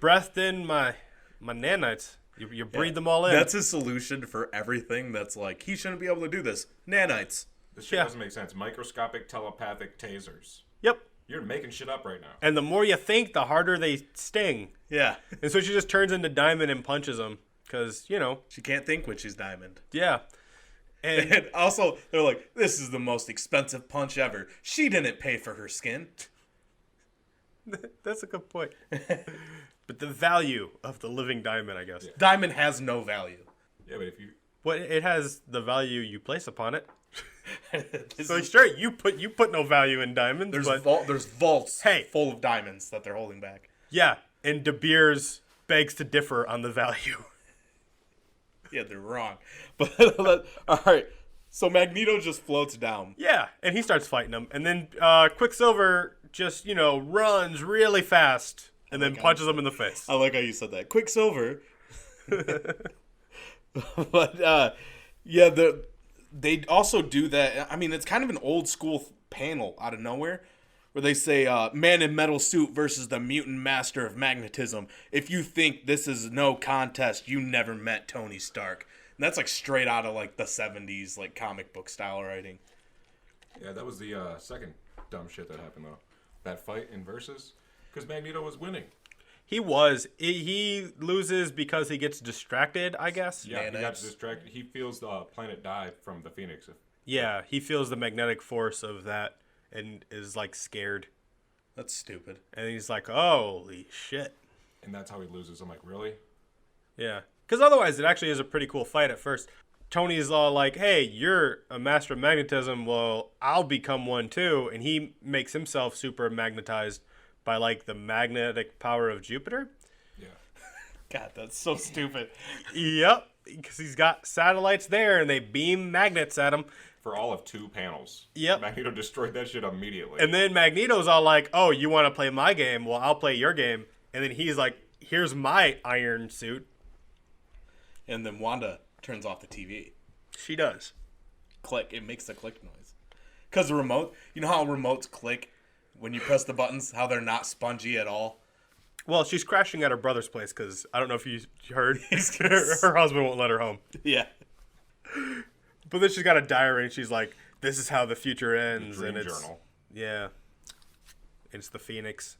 breathed in my nanites. You breathe them all in. That's his solution for everything that's like, he shouldn't be able to do this. Nanites. This shit doesn't make sense. Microscopic telepathic tasers. Yep. You're making shit up right now. And the more you think, the harder they sting. Yeah. And so she just turns into Diamond and punches him. Because, you know. She can't think when she's Diamond. Yeah. And also, they're like, this is the most expensive punch ever. She didn't pay for her skin. That's a good point. But the value of the living diamond, I guess. Yeah. Diamond has no value. Yeah, but if you... Well, it has the value you place upon it. This So is- sure, you put no value in diamonds, there's but there's vaults Hey. full of diamonds that they're holding back. yeah, and De Beers begs to differ on the value. Yeah, they're wrong. But all right, so Magneto just floats down. Yeah, and he starts fighting him, and then Quicksilver just runs really fast and then punches him in the face. I like how you said that. Quicksilver. But yeah, they also do that. I mean, it's kind of an old school panel out of nowhere where they say, man in metal suit versus the mutant master of magnetism. If you think this is no contest, you never met Tony Stark. And that's like straight out of like the 70s, like comic book style writing. Yeah, that was the second dumb shit that happened, though. That fight in Versus. Because Magneto was winning. He loses because he gets distracted, I guess. Yeah, he got Nanites. distracted. He feels the planet die from the Phoenix. Yeah, he feels the magnetic force of that and is like scared. That's stupid. And he's like, holy shit. And that's how he loses. I'm like, really? Yeah. Because otherwise, it actually is a pretty cool fight at first. Tony's all like, hey, you're a master of magnetism. Well, I'll become one too. And he makes himself super magnetized by like the magnetic power of Jupiter. Yeah. God, that's so stupid. Yep. Because he's got satellites there and they beam magnets at him. For all of 2 panels. Yep. Magneto destroyed that shit immediately. And then Magneto's all like, oh, you want to play my game? Well, I'll play your game. And then he's like, here's my iron suit. And then Wanda turns off the TV. She does. Click. It makes the click noise. Because the remote, you know how remotes click when you press the buttons, how they're not spongy at all? Well, she's crashing at her brother's place because I don't know if you heard, her husband won't let her home. Yeah. But then she's got a diary and she's like, this is how the future ends. Dream and it's, journal. yeah. It's the Phoenix.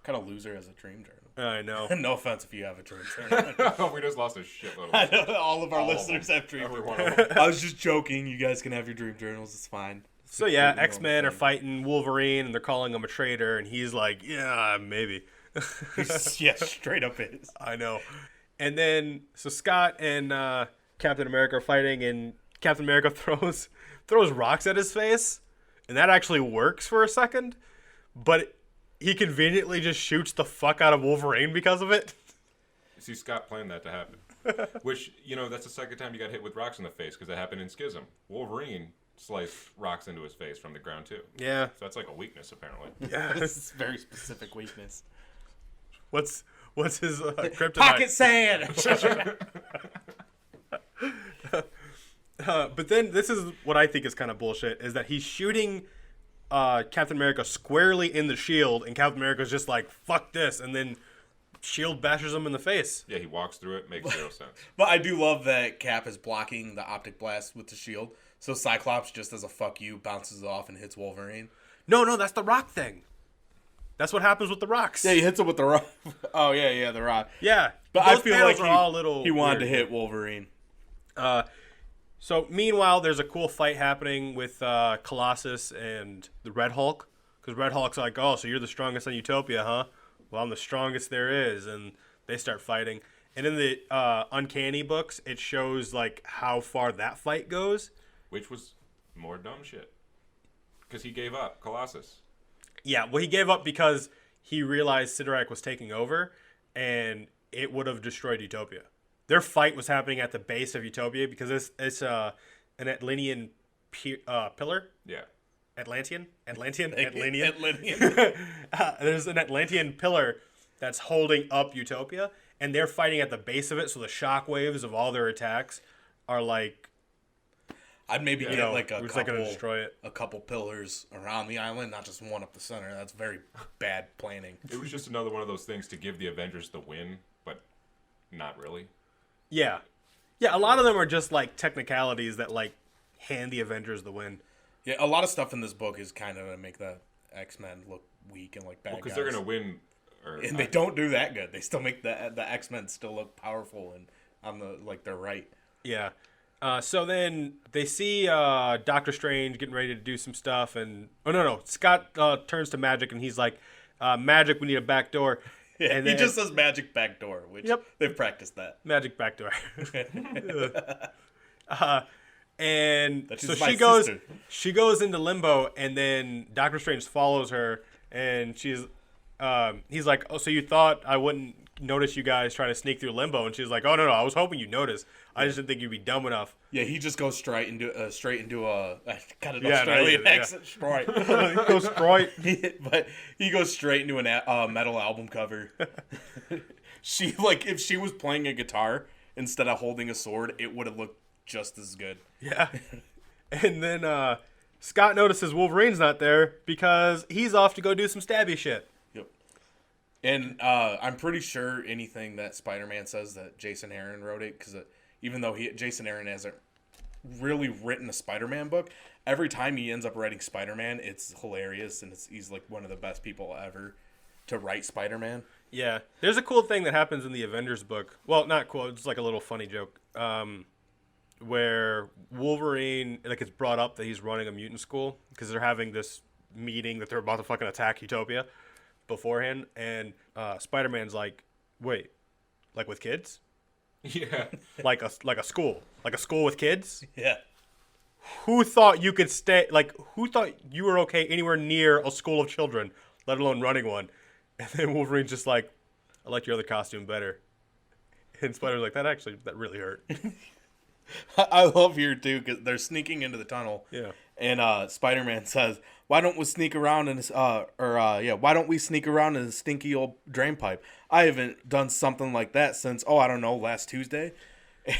Kind of loser as a dream journal. I know. No offense if you have a dream journal. We just lost a shitload of All of our All of listeners them. have dream Every journals. one of them. I was just joking. You guys can have your dream journals. It's fine. So yeah, X-Men are fighting Wolverine, and they're calling him a traitor, and he's like, yeah, maybe. Yeah, straight up is. I know. And then, so Scott and Captain America are fighting, and Captain America throws rocks at his face, and that actually works for a second, but he conveniently just shoots the fuck out of Wolverine because of it. See, Scott planned that to happen. Which, that's the second time you got hit with rocks in the face, because that happened in Schism. Wolverine sliced rocks into his face from the ground, too. Yeah. So that's like a weakness, apparently. Yeah. It's a very specific weakness. What's his kryptonite? Pocket sand! But then this is what I think is kind of bullshit, is that he's shooting Captain America squarely in the shield, and Captain America's just like, fuck this, and then shield bashes him in the face. Yeah, he walks through it, makes zero sense. But I do love that Cap is blocking the optic blast with the shield, so Cyclops, just as a fuck you, bounces off and hits Wolverine. No, that's the rock thing. That's what happens with the rocks. Yeah, he hits him with the rock. Oh, yeah, the rock. Yeah. But Those I feel panels like are all a little he wanted weird. to hit Wolverine. So meanwhile, there's a cool fight happening with Colossus and the Red Hulk. Because Red Hulk's like, oh, so you're the strongest in Utopia, huh? Well, I'm the strongest there is. And they start fighting. And in the Uncanny books, it shows like how far that fight goes. Which was more dumb shit. Because he gave up, Colossus. Yeah, well, he gave up because he realized Sidorak was taking over, and it would have destroyed Utopia. Their fight was happening at the base of Utopia because it's an Atlantean pillar. Yeah. Atlantean. Atlantean. There's an Atlantean pillar that's holding up Utopia, and they're fighting at the base of it. So the shockwaves of all their attacks are like, I'd maybe get like we're just like gonna destroy it. a couple pillars around the island, not just one up the center. That's very bad planning. It was just another one of those things to give the Avengers the win, but not really. Yeah. A lot of them are just like technicalities that like hand the Avengers the win. Yeah, a lot of stuff in this book is kind of to make the X-Men look weak and like bad Because guys. they're gonna win. And they don't do that good. They still make the X-Men still look powerful and on the they're right. Yeah. So then they see Doctor Strange getting ready to do some stuff, and Scott turns to Magic, and he's like, "Magic, we need a back door." Yeah, and he then, just says magic back door, which they've practiced that. Magic back door. And That's so my she sister. goes into limbo, and then Doctor Strange follows her, and he's like, "Oh, so you thought I wouldn't notice you guys trying to sneak through limbo?" And she's like, "Oh no, I was hoping you'd notice. I just didn't think you'd be dumb enough." Yeah, he just goes straight into I got an Yeah, Australian no, accent. Straight. Go straight. But he goes straight into a metal album cover. She if she was playing a guitar instead of holding a sword, it would have looked just as good. Yeah. And then Scott notices Wolverine's not there because he's off to go do some stabby shit. Yep. And I'm pretty sure anything that Spider-Man says that Jason Aaron wrote it, because even though Jason Aaron hasn't really written a Spider-Man book, every time he ends up writing Spider-Man, it's hilarious, and he's like one of the best people ever to write Spider-Man. Yeah. There's a cool thing that happens in the Avengers book. Well, not cool. It's like a little funny joke. Where Wolverine, like, it's brought up that he's running a mutant school because they're having this meeting that they're about to fucking attack Utopia beforehand, and Spider-Man's like, "Wait, like with kids? Yeah. Like a school with kids? Yeah. Who thought you could stay? Like, who thought you were okay anywhere near a school of children, let alone running one?" And then Wolverine's just like, "I like your other costume better." And Spider's like, that really hurt." I love here too because they're sneaking into the tunnel. Yeah. And Spider-Man says, "Why don't we sneak around in this? Why don't we sneak around in a stinky old drain pipe? I haven't done something like that since I don't know, last Tuesday."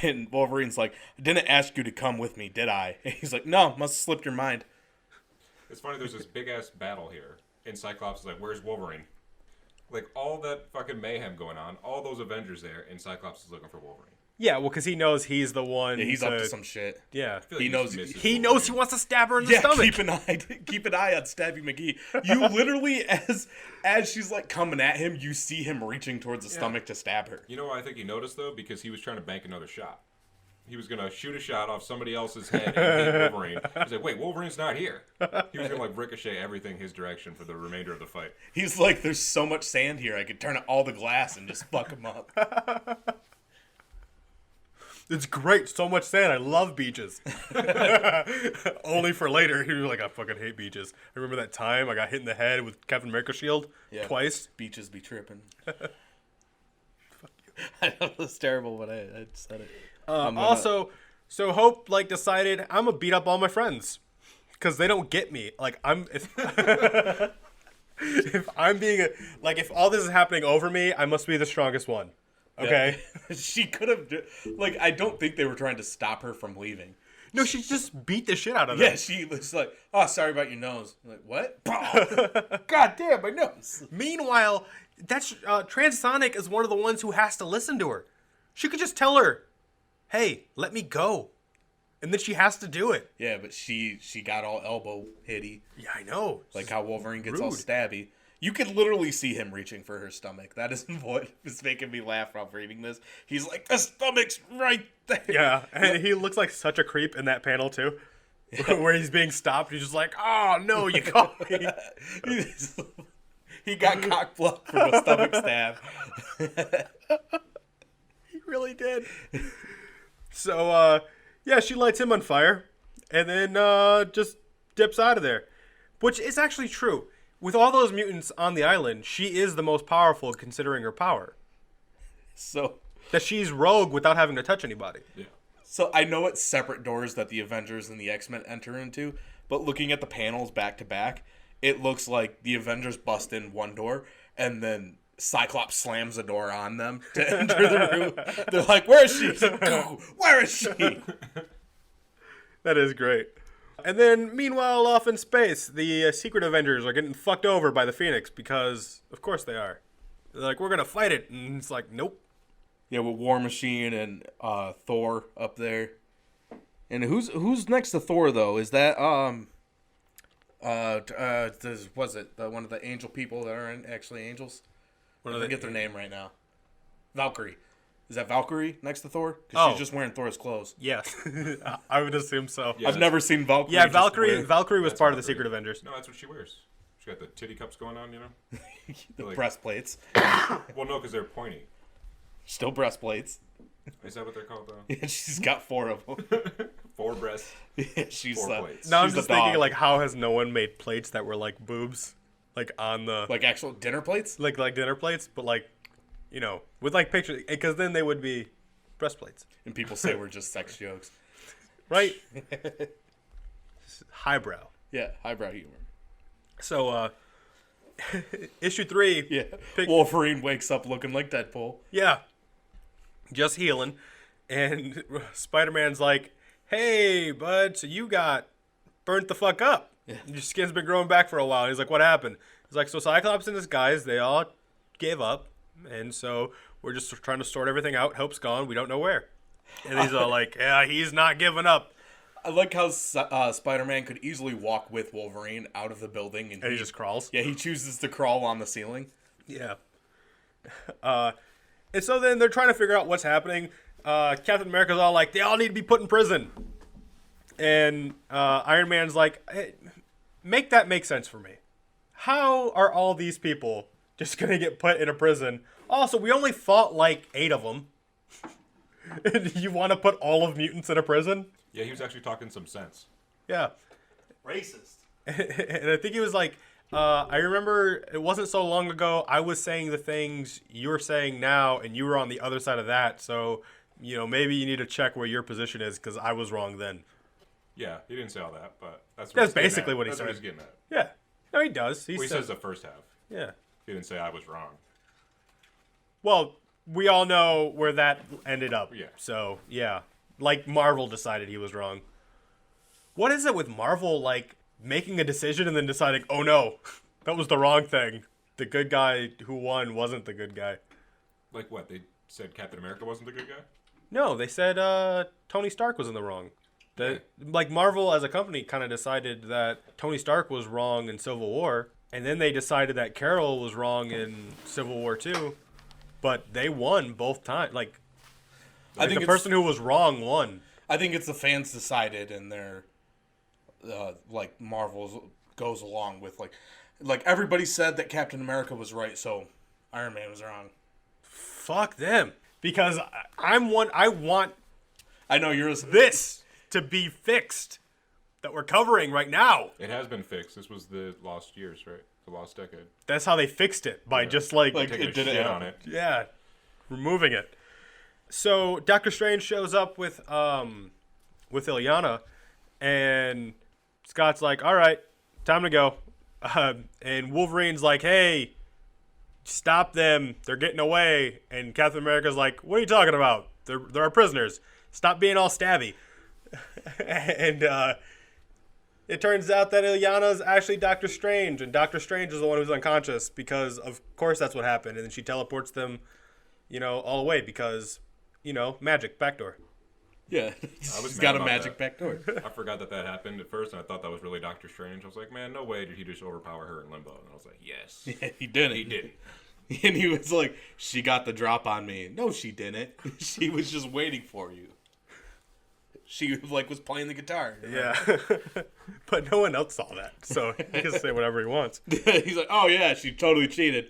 And Wolverine's like, "I didn't ask you to come with me, did I?" And he's like, "No, must have slipped your mind." It's funny, there's this big-ass battle here, and Cyclops is like, "Where's Wolverine?" Like, all that fucking mayhem going on, all those Avengers there, and Cyclops is looking for Wolverine. Yeah, well, because he knows he's the one. Yeah, he's up to some shit. Yeah, I feel like He knows- just misses he Wolverine. knows he wants to stab her in the Yeah, stomach. keep an eye on Stabby McGee. You literally, as she's like coming at him, you see him reaching towards the stomach to stab her. You know why I think he noticed, though? Because he was trying to bank another shot. he was gonna shoot a shot off somebody else's head and hit Wolverine. He's like, wait, Wolverine's not here. He was gonna like ricochet everything his direction for the remainder of the fight. He's like, there's so much sand here, I could turn all the glass and just fuck him up. It's great. So much sand. I love beaches. Only for later. He was like, I fucking hate beaches. I remember that time I got hit in the head with Captain America shield twice. Beaches be tripping. I know it's terrible, but I said it. Also, so Hope like decided I'm gonna beat up all my friends because they don't get me. Like if I'm being if all this is happening over me, I must be the strongest one. Okay. Yeah. She could have, like, I don't think they were trying to stop her from leaving. No, she just beat the shit out of them. Yeah, she was like, oh, sorry about your nose. I'm like, what? God damn, my nose. Meanwhile, that's Transonic is one of the ones who has to listen to her. She could just tell her, hey, let me go. And then she has to do it. Yeah, but she got all elbow hitty. Yeah, I know. Like how Wolverine gets rude. all stabby. You could literally see him reaching for her stomach. That is what is making me laugh while reading this. He's like, the stomach's right there. Yeah, and he looks like such a creep in that panel, too. Yeah. Where he's being stopped. He's just like, oh, no, you caught me. He got cock blocked from a stomach stab. He really did. So, yeah, she lights him on fire. And then just dips out of there. Which is actually true. With all those mutants on the island, she is the most powerful considering her power. So that she's rogue without having to touch anybody. Yeah. So I know it's separate doors that the Avengers and the X-Men enter into, but looking at the panels back to back, it looks like the Avengers bust in one door and then Cyclops slams a door on them to enter the room. They're like, where is she? Where is she? That is great. And then, meanwhile, off in space, the Secret Avengers are getting fucked over by the Phoenix because, of course they are. They're like, we're going to fight it. And it's like, nope. Yeah, with War Machine and Thor up there. And who's next to Thor, though? Is that, was it one of the angel people that aren't actually angels? I forget their name right now. Valkyrie. Is that Valkyrie next to Thor? Because she's just wearing Thor's clothes. Yes. I would assume so. Yeah, I've never seen Valkyrie. Yeah, Valkyrie was part of the Secret Avengers. No, that's what she wears. She got the titty cups going on, you know? The breastplates. Well, no, because they're pointy. Still breastplates. Is that what they're called, though? Yeah, she's got 4 of them. 4 breasts. Yeah, she's 4 plates. Now I'm just thinking, like, how has no one made plates that were like boobs? Like on the... Like actual dinner plates? Like dinner plates, but like... You know, with like pictures, because then they would be breastplates. And people say we're just sex jokes. Right? Highbrow. Yeah, highbrow humor. So, issue 3. Yeah. Wolverine wakes up looking like Deadpool. Yeah. Just healing. And Spider-Man's like, hey, bud, so you got burnt the fuck up. Yeah. Your skin's been growing back for a while. And he's like, what happened? He's like, so Cyclops and his guys, they all gave up. And so we're just trying to sort everything out. Hope's gone. We don't know where. And he's all like, yeah, he's not giving up. I like how Spider-Man could easily walk with Wolverine out of the building. And he just crawls. Yeah, he chooses to crawl on the ceiling. Yeah. And so then they're trying to figure out what's happening. Captain America's all like, they all need to be put in prison. And Iron Man's like, hey, make that make sense for me. How are all these people just going to get put in a prison? Also, we only fought like 8 of them. And you want to put all of mutants in a prison? Yeah, he was actually talking some sense. Yeah. Racist. And I think he was like, I remember it wasn't so long ago, I was saying the things you're saying now, and you were on the other side of that. So, you know, maybe you need to check where your position is because I was wrong then. Yeah, he didn't say all that, but that's basically what he said. That's what he's getting at. Yeah. No, he does. He says the first half. Yeah. He didn't say I was wrong. Well, we all know where that ended up. Yeah. So, yeah. Like, Marvel decided he was wrong. What is it with Marvel, like, making a decision and then deciding, oh no, that was the wrong thing. The good guy who won wasn't the good guy. Like what? They said Captain America wasn't the good guy? No, they said Tony Stark was in the wrong. Like, Marvel as a company kind of decided that Tony Stark was wrong in Civil War, and then they decided that Carol was wrong in Civil War 2, but they won both times. Like, I think the person who was wrong won. I think it's the fans decided, and they're like Marvel goes along with like everybody said that Captain America was right, so Iron Man was wrong. Fuck them, because I want I know you're this to be fixed that we're covering right now. It has been fixed. This was the lost years, right? The lost decade. That's how they fixed it, by just Taking it a didn't shit happen. on it. yeah, removing it. So Doctor Strange shows up with Ilyana, and Scott's like, "All right, time to go." And Wolverine's like, "Hey, stop them! They're getting away." And Captain America's like, "What are you talking about? They're our prisoners. Stop being all stabby." And it turns out that Ilyana's actually Doctor Strange, and Doctor Strange is the one who's unconscious because, of course, that's what happened. And then she teleports them, all away because, magic, backdoor. Yeah, I was she's mad got a about magic that. backdoor. I forgot that happened at first, and I thought that was really Doctor Strange. I was like, man, no way did he just overpower her in Limbo. And I was like, yes. Yeah, he didn't. He did. And he was like, she got the drop on me. No, she didn't. She was just waiting for you. She was playing the guitar. Yeah. But no one else saw that, so he can say whatever he wants. He's like, oh yeah, she totally cheated.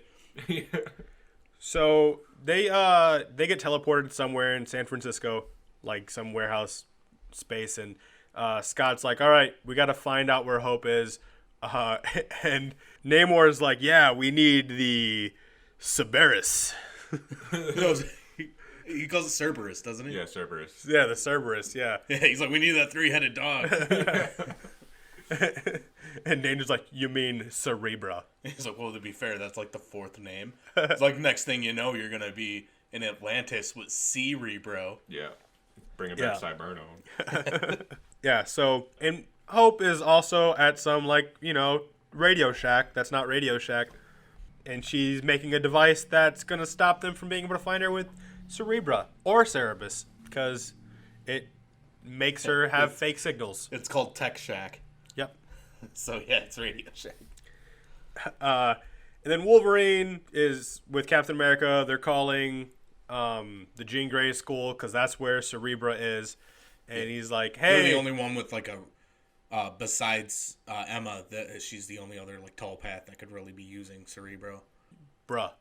So they get teleported somewhere in San Francisco, like some warehouse space, and Scott's like, all right, we got to find out where Hope is. And Namor's like, yeah, we need the Cerberus. No, he calls it Cerberus, doesn't he? Yeah, Cerberus. Yeah, the Cerberus, yeah. Yeah, he's like, we need that 3-headed dog. And Danger's like, you mean Cerebra. He's like, well, to be fair, that's like the 4th name. It's like, next thing you know, you're going to be in Atlantis with Cerebro. Yeah. Bringing back Cyberno. Yeah, so, and Hope is also at some, Radio Shack. That's not Radio Shack. And she's making a device that's going to stop them from being able to find her with Cerebra or Cerebus, because it makes her have fake signals. It's called Tech Shack. Yep. So, yeah, it's Radio Shack. And then Wolverine is with Captain America. They're calling the Jean Grey school because that's where Cerebra is. And he's like, hey. They're the only one with, besides Emma, that she's the only other, telepath that could really be using Cerebro. Bruh.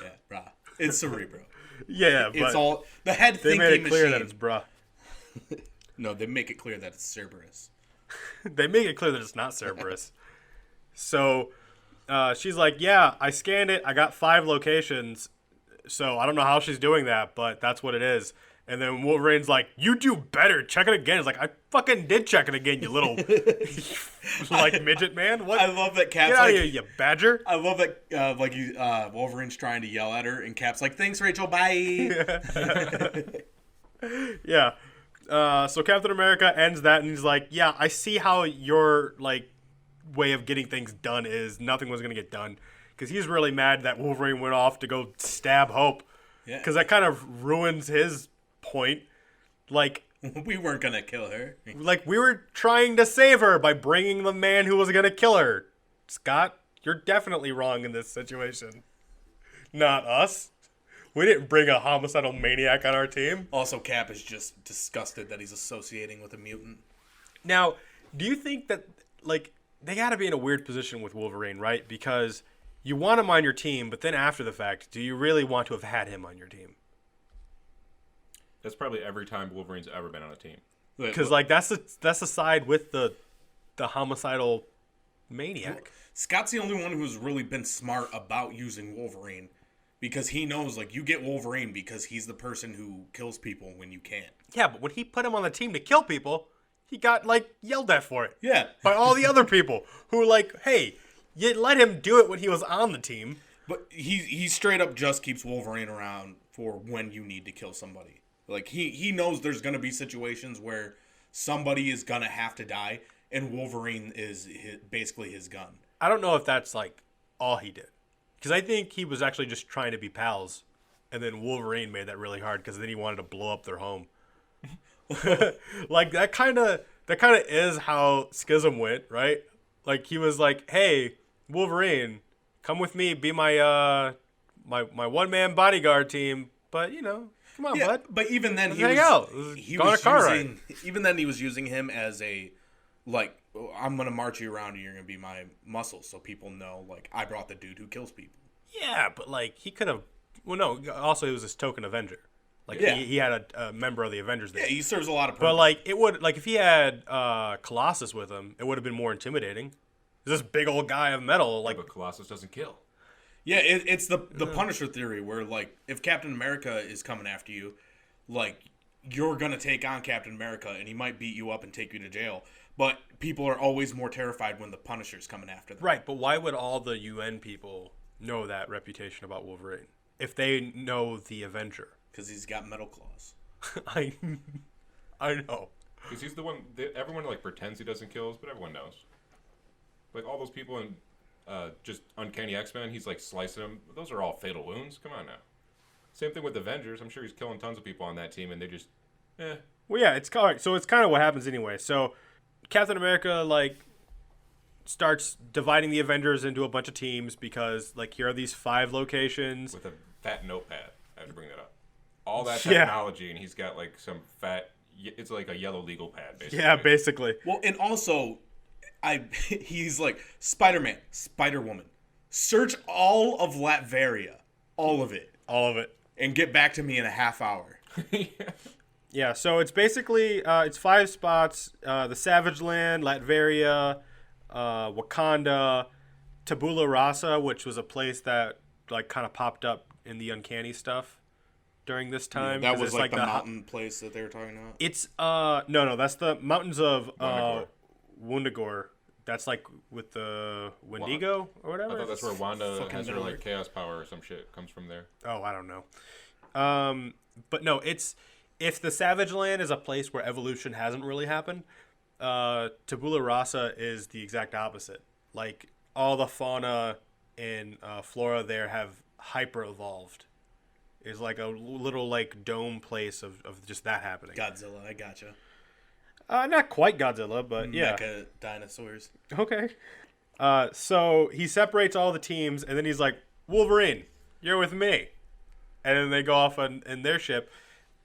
Yeah, brah. It's Cerebro. Yeah, but It's all... The head they thinking made it clear machine. that it's bruh. No, they make it clear that it's Cerberus. They make it clear that it's not Cerberus. So she's like, yeah, I scanned it. I got 5 locations. So I don't know how she's doing that, but that's what it is. And then Wolverine's like, you do better. Check it again. It's like, I fucking did check it again, you little midget man. What? I love that Cap's Get out of here, you badger. I love that Wolverine's trying to yell at her, and Cap's like, thanks, Rachel, bye. Yeah. So Captain America ends that, and he's like, yeah, I see how your, way of getting things done is nothing was going to get done. Because he's really mad that Wolverine went off to go stab Hope. Yeah. Because that kind of ruins his point. We weren't going to kill her. We were trying to save her by bringing the man who was going to kill her. Scott, you're definitely wrong in this situation. Not us. We didn't bring a homicidal maniac on our team. Also, Cap is just disgusted that he's associating with a mutant. Now, do you think that, they got to be in a weird position with Wolverine, right? Because you want him on your team, but then after the fact, do you really want to have had him on your team? That's probably every time Wolverine's ever been on a team. Because, that's the side with the homicidal maniac. Scott's the only one who's really been smart about using Wolverine. Because he knows, you get Wolverine because he's the person who kills people when you can't. Yeah, but when he put him on the team to kill people, he got, yelled at for it. Yeah. By all the other people who were hey, you let him do it when he was on the team. But he straight up just keeps Wolverine around for when you need to kill somebody. He knows there's going to be situations where somebody is going to have to die, and Wolverine is basically his gun. I don't know if that's, all he did. Because I think he was actually just trying to be pals, and then Wolverine made that really hard because then he wanted to blow up their home. That kind of is how Schism went, right? He was like, "Hey, Wolverine, come with me, be my my one-man bodyguard team, but you can Come on, Yeah, bud. but even then Hang out. he Go on was a car using even then he was using him as a like I'm gonna march you around and you're gonna be my muscle so people know like I brought the dude who kills people. Yeah, but like he could have. Well, no. Also, he was this token Avenger. Like Yeah. he had a member of the Avengers there. Yeah, he serves a lot of purpose. But like it would like if he had Colossus with him, it would have been more intimidating. This big old guy of metal, like But Colossus doesn't kill. yeah, it's the Punisher theory where like if Captain America is coming after you, like you're gonna take on Captain America and he might beat you up and take you to jail. But people are always more terrified when the Punisher's coming after them. right. But why would all the UN people know that reputation about Wolverine if they know the Avenger? Because he's got metal claws. I know. Because he's the one that everyone like pretends he doesn't kill, but everyone knows. Like all those people in just Uncanny X-Men, he's like slicing them. Those are all fatal wounds. Come on now. Same thing with Avengers. I'm sure he's killing tons of people on that team, and they just, Well, yeah, it's kind of what happens anyway. So Captain America like starts dividing the Avengers into a bunch of teams because like here are these 5 locations. with a fat notepad. I have to bring that up. All that Yeah. technology, and he's got like some fat. It's like a yellow legal pad, basically. Yeah, basically. Well, and also, he's like Spider-Man, Spider-Woman. Search all of Latveria, all of it, and get back to me in a half hour. Yeah, so it's basically it's 5 spots: the Savage Land, Latveria, Wakanda, Tabula Rasa, which was a place that like kind of popped up in the Uncanny stuff during this time. That 'cause was it's like the mountain place that they were talking about. It's no, that's the mountains of Wundagore. Wundagore. That's like with the Wendigo or whatever. I thought that's where Wanda Fucking has her nerd. like chaos power or some shit comes from there. Oh, I don't know. But no, it's if the Savage Land is a place where evolution hasn't really happened, Tabula Rasa is the exact opposite. Like all the fauna and flora there have hyper evolved. It's like a little like dome place of just that happening. Godzilla, I gotcha. Not quite Godzilla, but yeah. Mecha dinosaurs. Okay. So he separates all the teams, and then he's like, Wolverine, you're with me. And then they go off in their ship,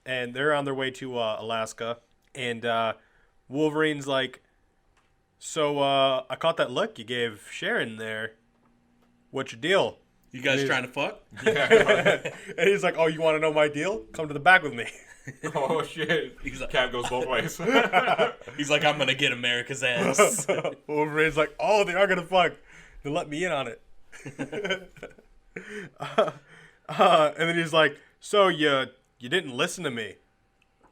and they're on their way to Alaska. And Wolverine's like, so I caught that look you gave Sharon there. What's your deal? You guys trying to fuck? And he's like, oh, you want to know my deal? Come to the back with me. Oh shit! He's like- Cap goes both ways. He's like, I'm gonna get America's ass. Wolverine's like, oh, they are going to fuck. Then let me in on it. And then he's like, so you didn't listen to me.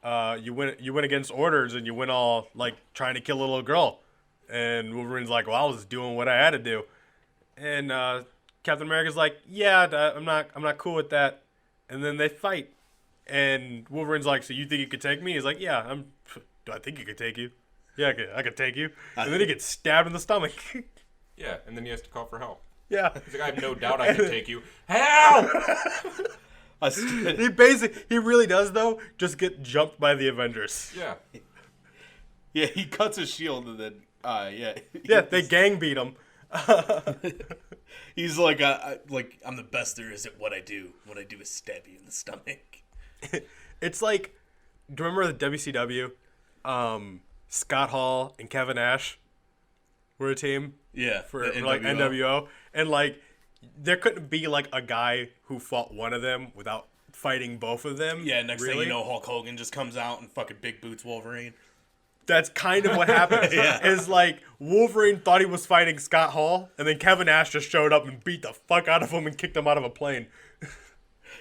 You went against orders and you went all like trying to kill a little girl. And Wolverine's like, well, I was doing what I had to do. And Captain America's like, yeah, I'm not cool with that. And then they fight. And Wolverine's like, so you think you could take me? He's like, yeah, do I think you could take you? Yeah, I could take you. And then he gets stabbed in the stomach. Yeah, and then he has to call for help. Yeah. He's like, I have no doubt I can take you. Help! He really does though just get jumped by the Avengers. Yeah. Yeah, he cuts his shield and then yeah. Yeah, they gang beat him. He's like I'm the best there is at what I do. What I do is stab you in the stomach. It's like, do you remember the WCW? Scott Hall and Kevin Nash were a team Yeah, for the like NWO, and like there couldn't be like a guy who fought one of them without fighting both of them. Yeah, next thing really. you know, Hulk Hogan just comes out and fucking big boots Wolverine. That's kind of what happened. Yeah. Is like Wolverine thought he was fighting Scott Hall, and then Kevin Nash just showed up and beat the fuck out of him and kicked him out of a plane.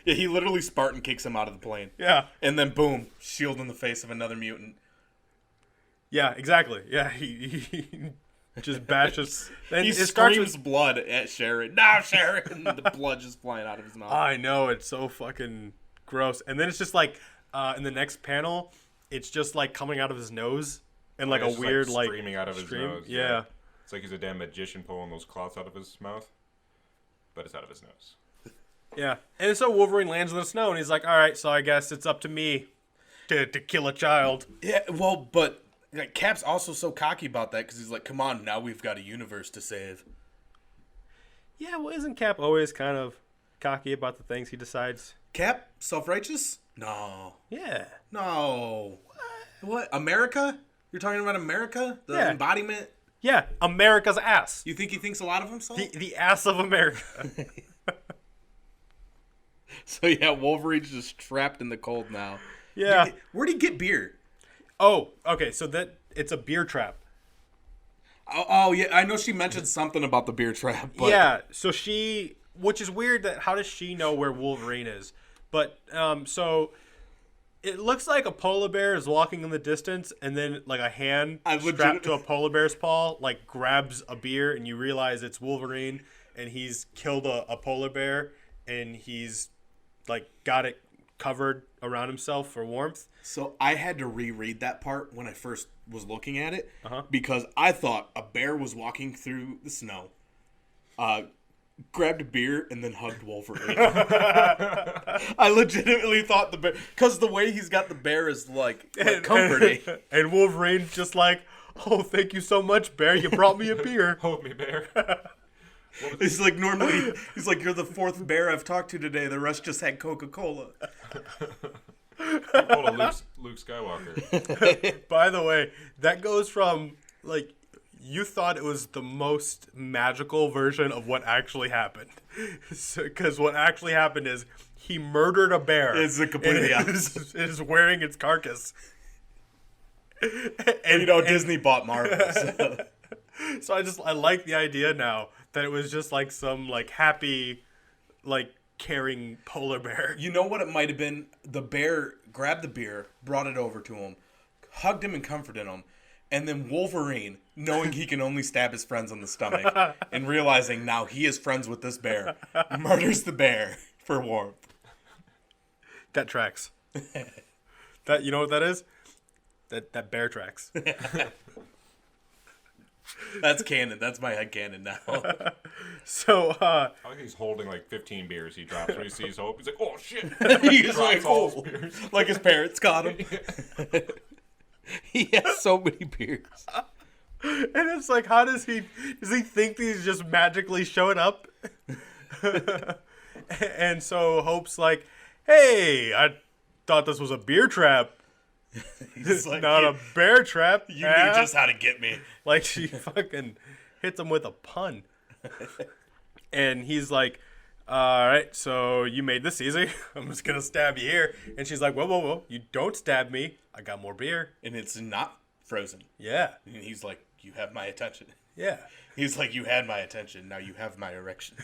Yeah, he literally Spartan kicks him out of the plane. Yeah. And then boom, shield in the face of another mutant. Yeah, exactly. Yeah, he just bashes. Then He it starts screams with, blood at Sharon. No, Sharon! The blood just flying out of his mouth. I know, it's so fucking gross. And then it's just like in the next panel, it's just like coming out of his nose and like a It's just, weird like streaming out of his stream. nose. Yeah. It's like he's a damn magician pulling those clots out of his mouth, but it's out of his nose. Yeah. And so Wolverine lands in the snow and he's like, all right, so I guess it's up to me to kill a child. Yeah, well, but like, Cap's also so cocky about that because he's like, come on, now we've got a universe to save. Yeah, well, isn't Cap always kind of cocky about the things he decides? Cap, self-righteous? No. Yeah. No. What? America? You're talking about America? The Yeah. embodiment? Yeah, America's ass. You think he thinks a lot of himself? The ass of America. So yeah, Wolverine's just trapped in the cold now. Yeah. Where'd he get beer? Oh, okay, so it's a beer trap. Oh yeah, I know she mentioned something about the beer trap. But Yeah, so which is weird that how does she know where Wolverine is? But so it looks like a polar bear is walking in the distance, and then like a hand strapped to a polar bear's paw like grabs a beer, and you realize it's Wolverine, and he's killed a polar bear, and he's like got it covered around himself for warmth. So I had to reread that part when I first was looking at it because I thought a bear was walking through the snow, grabbed a beer, and then hugged Wolverine. I legitimately thought the bear, because the way he's got the bear is like comforting. And Wolverine's just like, oh, thank you so much, bear. You brought me a beer. Hold me, bear. He's like, normally, he's like, you're the fourth bear I've talked to today. The rest just had Coca-Cola. Hold on, Luke Skywalker. By the way, that goes from, like, you thought it was the most magical version of what actually happened. Because what actually happened is he murdered a bear. It's a completely opposite. Is wearing its carcass. And you know, Disney bought Marvel. So I like the idea now that it was just like some like happy, like caring polar bear. You know what it might have been? The bear grabbed the beer, brought it over to him, hugged him and comforted him, and then Wolverine, knowing he can only stab his friends on the stomach, and realizing now he is friends with this bear, murders the bear for warmth. That tracks. That, you know what that is? That bear tracks. That's canon. That's my head canon now. So, I think he's holding like 15 beers he drops when he sees Hope. He's like, oh shit. He's like, Drops all his oh, beers. like his parents caught him. He has so many beers. and it's like, how does he think these just magically showing up? And so Hope's like, hey, I thought this was a beer trap. He's like, Not a bear trap. you knew just how to get me. Like she fucking hits him with a pun. And he's like, all right, so you made this easy. I'm just going to stab you here. And she's like, whoa. You don't stab me. I got more beer. And it's not frozen. Yeah. And he's like, you have my attention. Yeah. He's like, you had my attention. Now you have my erection.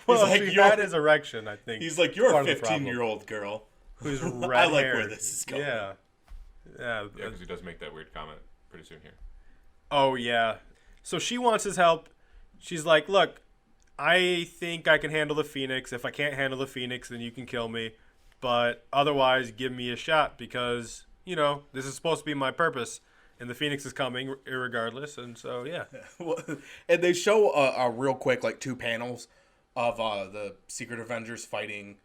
Well, like, he "You're-" had his erection, I think. He's like, you're Part a of the problem. 15-year-old girl. Who's I red like haired. where this is going. Yeah. Yeah, because he does make that weird comment pretty soon here. Oh, yeah. So she wants his help. She's like, look, I think I can handle the Phoenix. If I can't handle the Phoenix, then you can kill me. But otherwise, give me a shot because, you know, this is supposed to be my purpose. And the Phoenix is coming irregardless. And so, yeah. Well, and they show a real quick, like, 2 panels of the Secret Avengers fighting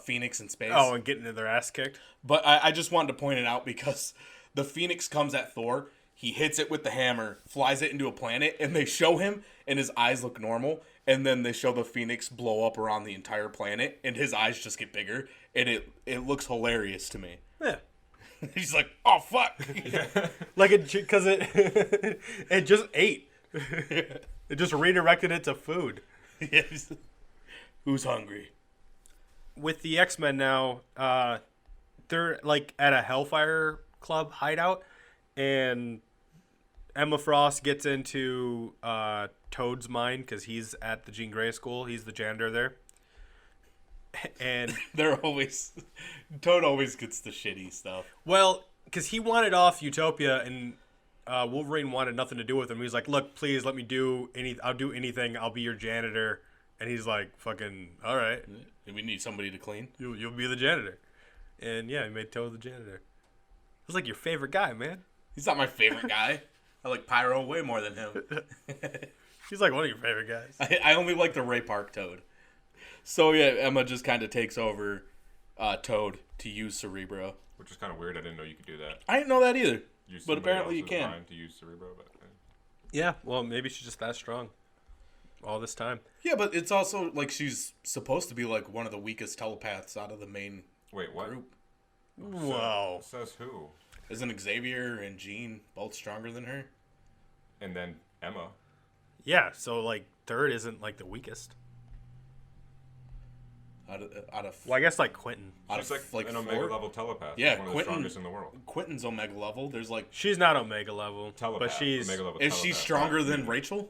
Phoenix in space. Oh, and getting their ass kicked. But I just wanted to point it out because the Phoenix comes at Thor. He hits it with the hammer, flies it into a planet, and they show him, and his eyes look normal. And then they show the Phoenix blow up around the entire planet, and his eyes just get bigger. And it looks hilarious to me. Yeah. He's like, oh, fuck. Like, because it just ate. It just redirected it to food. Yes. Who's hungry? With the X-Men now, they're like at a Hellfire Club hideout, and Emma Frost gets into Toad's mind because he's at the Jean Grey school. He's the janitor there. And Toad always gets the shitty stuff. well, because he wanted off Utopia, and Wolverine wanted nothing to do with him. He's like, look, please let me I'll do anything. I'll be your janitor. And he's like, fucking, all right. We need somebody to clean. You'll be the janitor. And yeah, he made Toad the janitor. It was like your favorite guy, man. He's not my favorite guy. I like Pyro way more than him. He's like one of your favorite guys. I only like the Ray Park Toad. So yeah, Emma just kind of takes over Toad to use Cerebro. Which is kind of weird. I didn't know you could do that. I didn't know that either. Use But somebody apparently you else's can. mind to use Cerebro, but Yeah, well, maybe she's just that strong. all this time. Yeah, but it's also like she's supposed to be like one of the weakest telepaths out of the main Wait, what? group. Wow. Says who? Isn't Xavier and Jean both stronger than her? And then Emma. Yeah, so like third isn't like the weakest. Out of Well, I guess like Quentin. out She's of like an Omega level telepath. Yeah, One of the Quentin- strongest in the world. Quentin's Omega level. There's like, She's not Omega level, Telepath. but she's Omega level is she telepath. stronger than Rachel?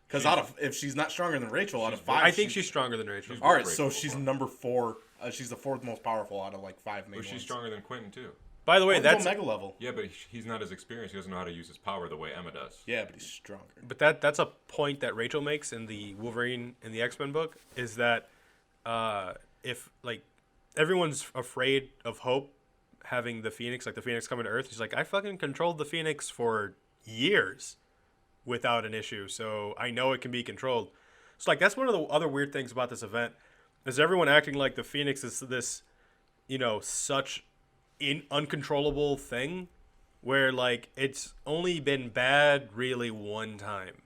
Because if she's not stronger than Rachel, out of five, I think she's stronger than Rachel. she's- all right. Rachel So as she's well. number 4. She's the 4th most powerful out of like 5 main But ones. she's stronger than Quentin too. By the way, Quentin's that's Omega level. Yeah, but he's not as experienced. He doesn't know how to use his power the way Emma does. Yeah, but he's stronger. but that's a point that Rachel makes in the Wolverine in the X-Men book is that if like everyone's afraid of Hope having the Phoenix, like the Phoenix coming to Earth, she's like, I fucking controlled the Phoenix for years without an issue, so I know it can be controlled. So like that's one of the other weird things about this event is everyone acting like the Phoenix is this, such uncontrollable thing where like it's only been bad really one time.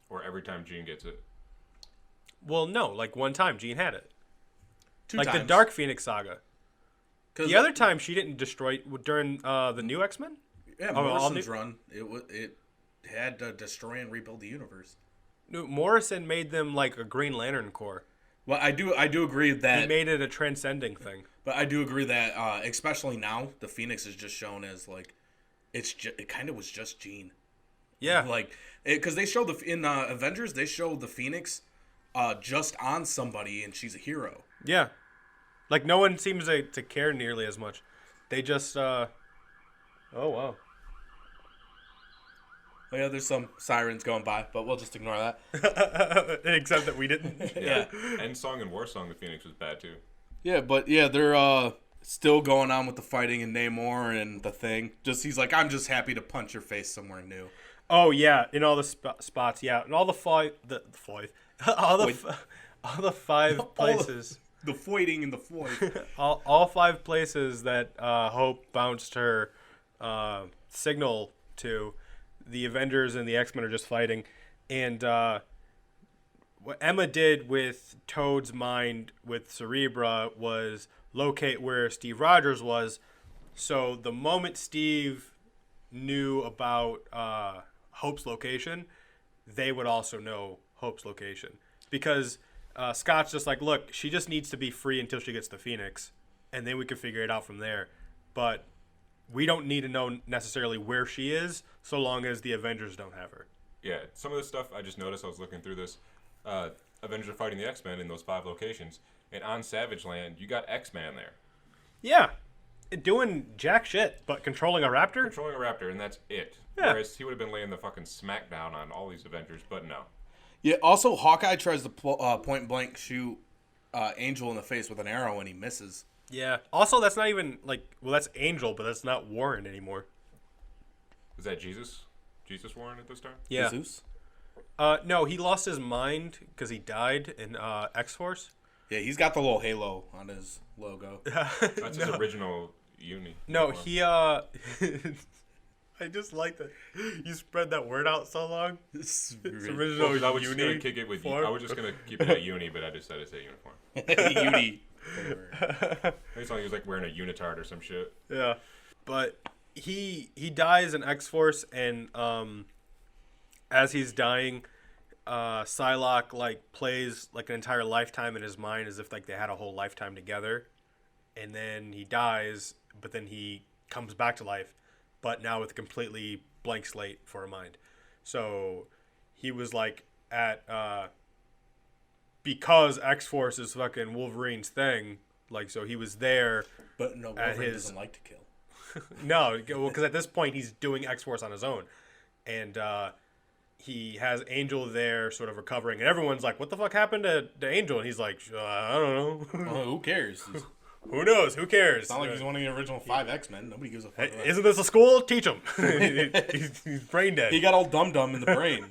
Or every time Jean gets it. Well, no, like one time Jean had it. 2 Like times. the Dark Phoenix saga. 'Cause The other time she didn't destroy during the new X-Men? yeah, all Morrison's new- run. It had to destroy and rebuild the universe. No, Morrison made them like a Green Lantern Corps. Well, I do agree He that, made it a transcending thing. but I do agree that especially now the Phoenix is just shown as like it kind of was just Jean. Yeah. Like, because they showed in Avengers, they showed the Phoenix just on somebody, and she's a hero. Yeah. Like no one seems to care nearly as much. They just oh wow. Oh, yeah, there's some sirens going by, but we'll just ignore that. Except that we didn't. Yeah. End song and war song, the Phoenix was bad too. Yeah, but yeah, they're still going on with the fighting in Namor and the Thing. Just he's like, I'm just happy to punch your face somewhere new. Oh yeah, in all the spots, yeah, and all the all the 5 places. The fighting and the Floyd. all 5 places that Hope bounced her signal to, the Avengers and the X-Men are just fighting. And what Emma did with Toad's mind with Cerebra was locate where Steve Rogers was. So the moment Steve knew about Hope's location, they would also know Hope's location. Because Scott's just like, look, she just needs to be free until she gets the Phoenix, and then we can figure it out from there. But we don't need to know necessarily where she is, so long as the Avengers don't have her. Yeah, some of this stuff I just noticed. I was looking through this. Avengers are fighting the X-Men in those 5 locations, and on Savage Land, you got X-Man there, Yeah, doing jack shit, but controlling a raptor? controlling a raptor, and that's it. Yeah. Whereas he would have been laying the fucking smackdown on all these Avengers, but no. Yeah, also, Hawkeye tries to point blank shoot Angel in the face with an arrow, and he misses. Yeah. Also, that's not even, like, well, that's Angel, but that's not Warren anymore. Is that Jesus? Jesus Warren at this time? Yeah. Jesus? No, he lost his mind because he died in X-Force. Yeah, he's got the little halo on his logo. That's his original uni. No, uniform. he, I just like that you spread that word out so long. It's It's really- original Well, 'cause I was just gonna uni kick it with. form. I was just gonna keep it at uni, but I decided to say uniform. Uni. It's like he was like wearing a unitard or some shit. Yeah, but he dies in X-Force, and as he's dying, Psylocke like plays like an entire lifetime in his mind as if like they had a whole lifetime together, and then he dies, but then he comes back to life, but now with a completely blank slate for a mind. So he was like at because X-Force is fucking Wolverine's thing, like so he was there. But no, At Wolverine his- doesn't like to kill. No, well, because at this point he's doing X-Force on his own, and he has Angel there, sort of recovering, and everyone's like, "What the fuck happened to Angel?" And he's like, "I don't know. Well, who cares? It's Who knows? Who cares? not like he's one of the original 5 X-Men. Nobody gives a fuck. about Isn't this a school? Teach him. he's brain dead. He got all dum-dum in the brain.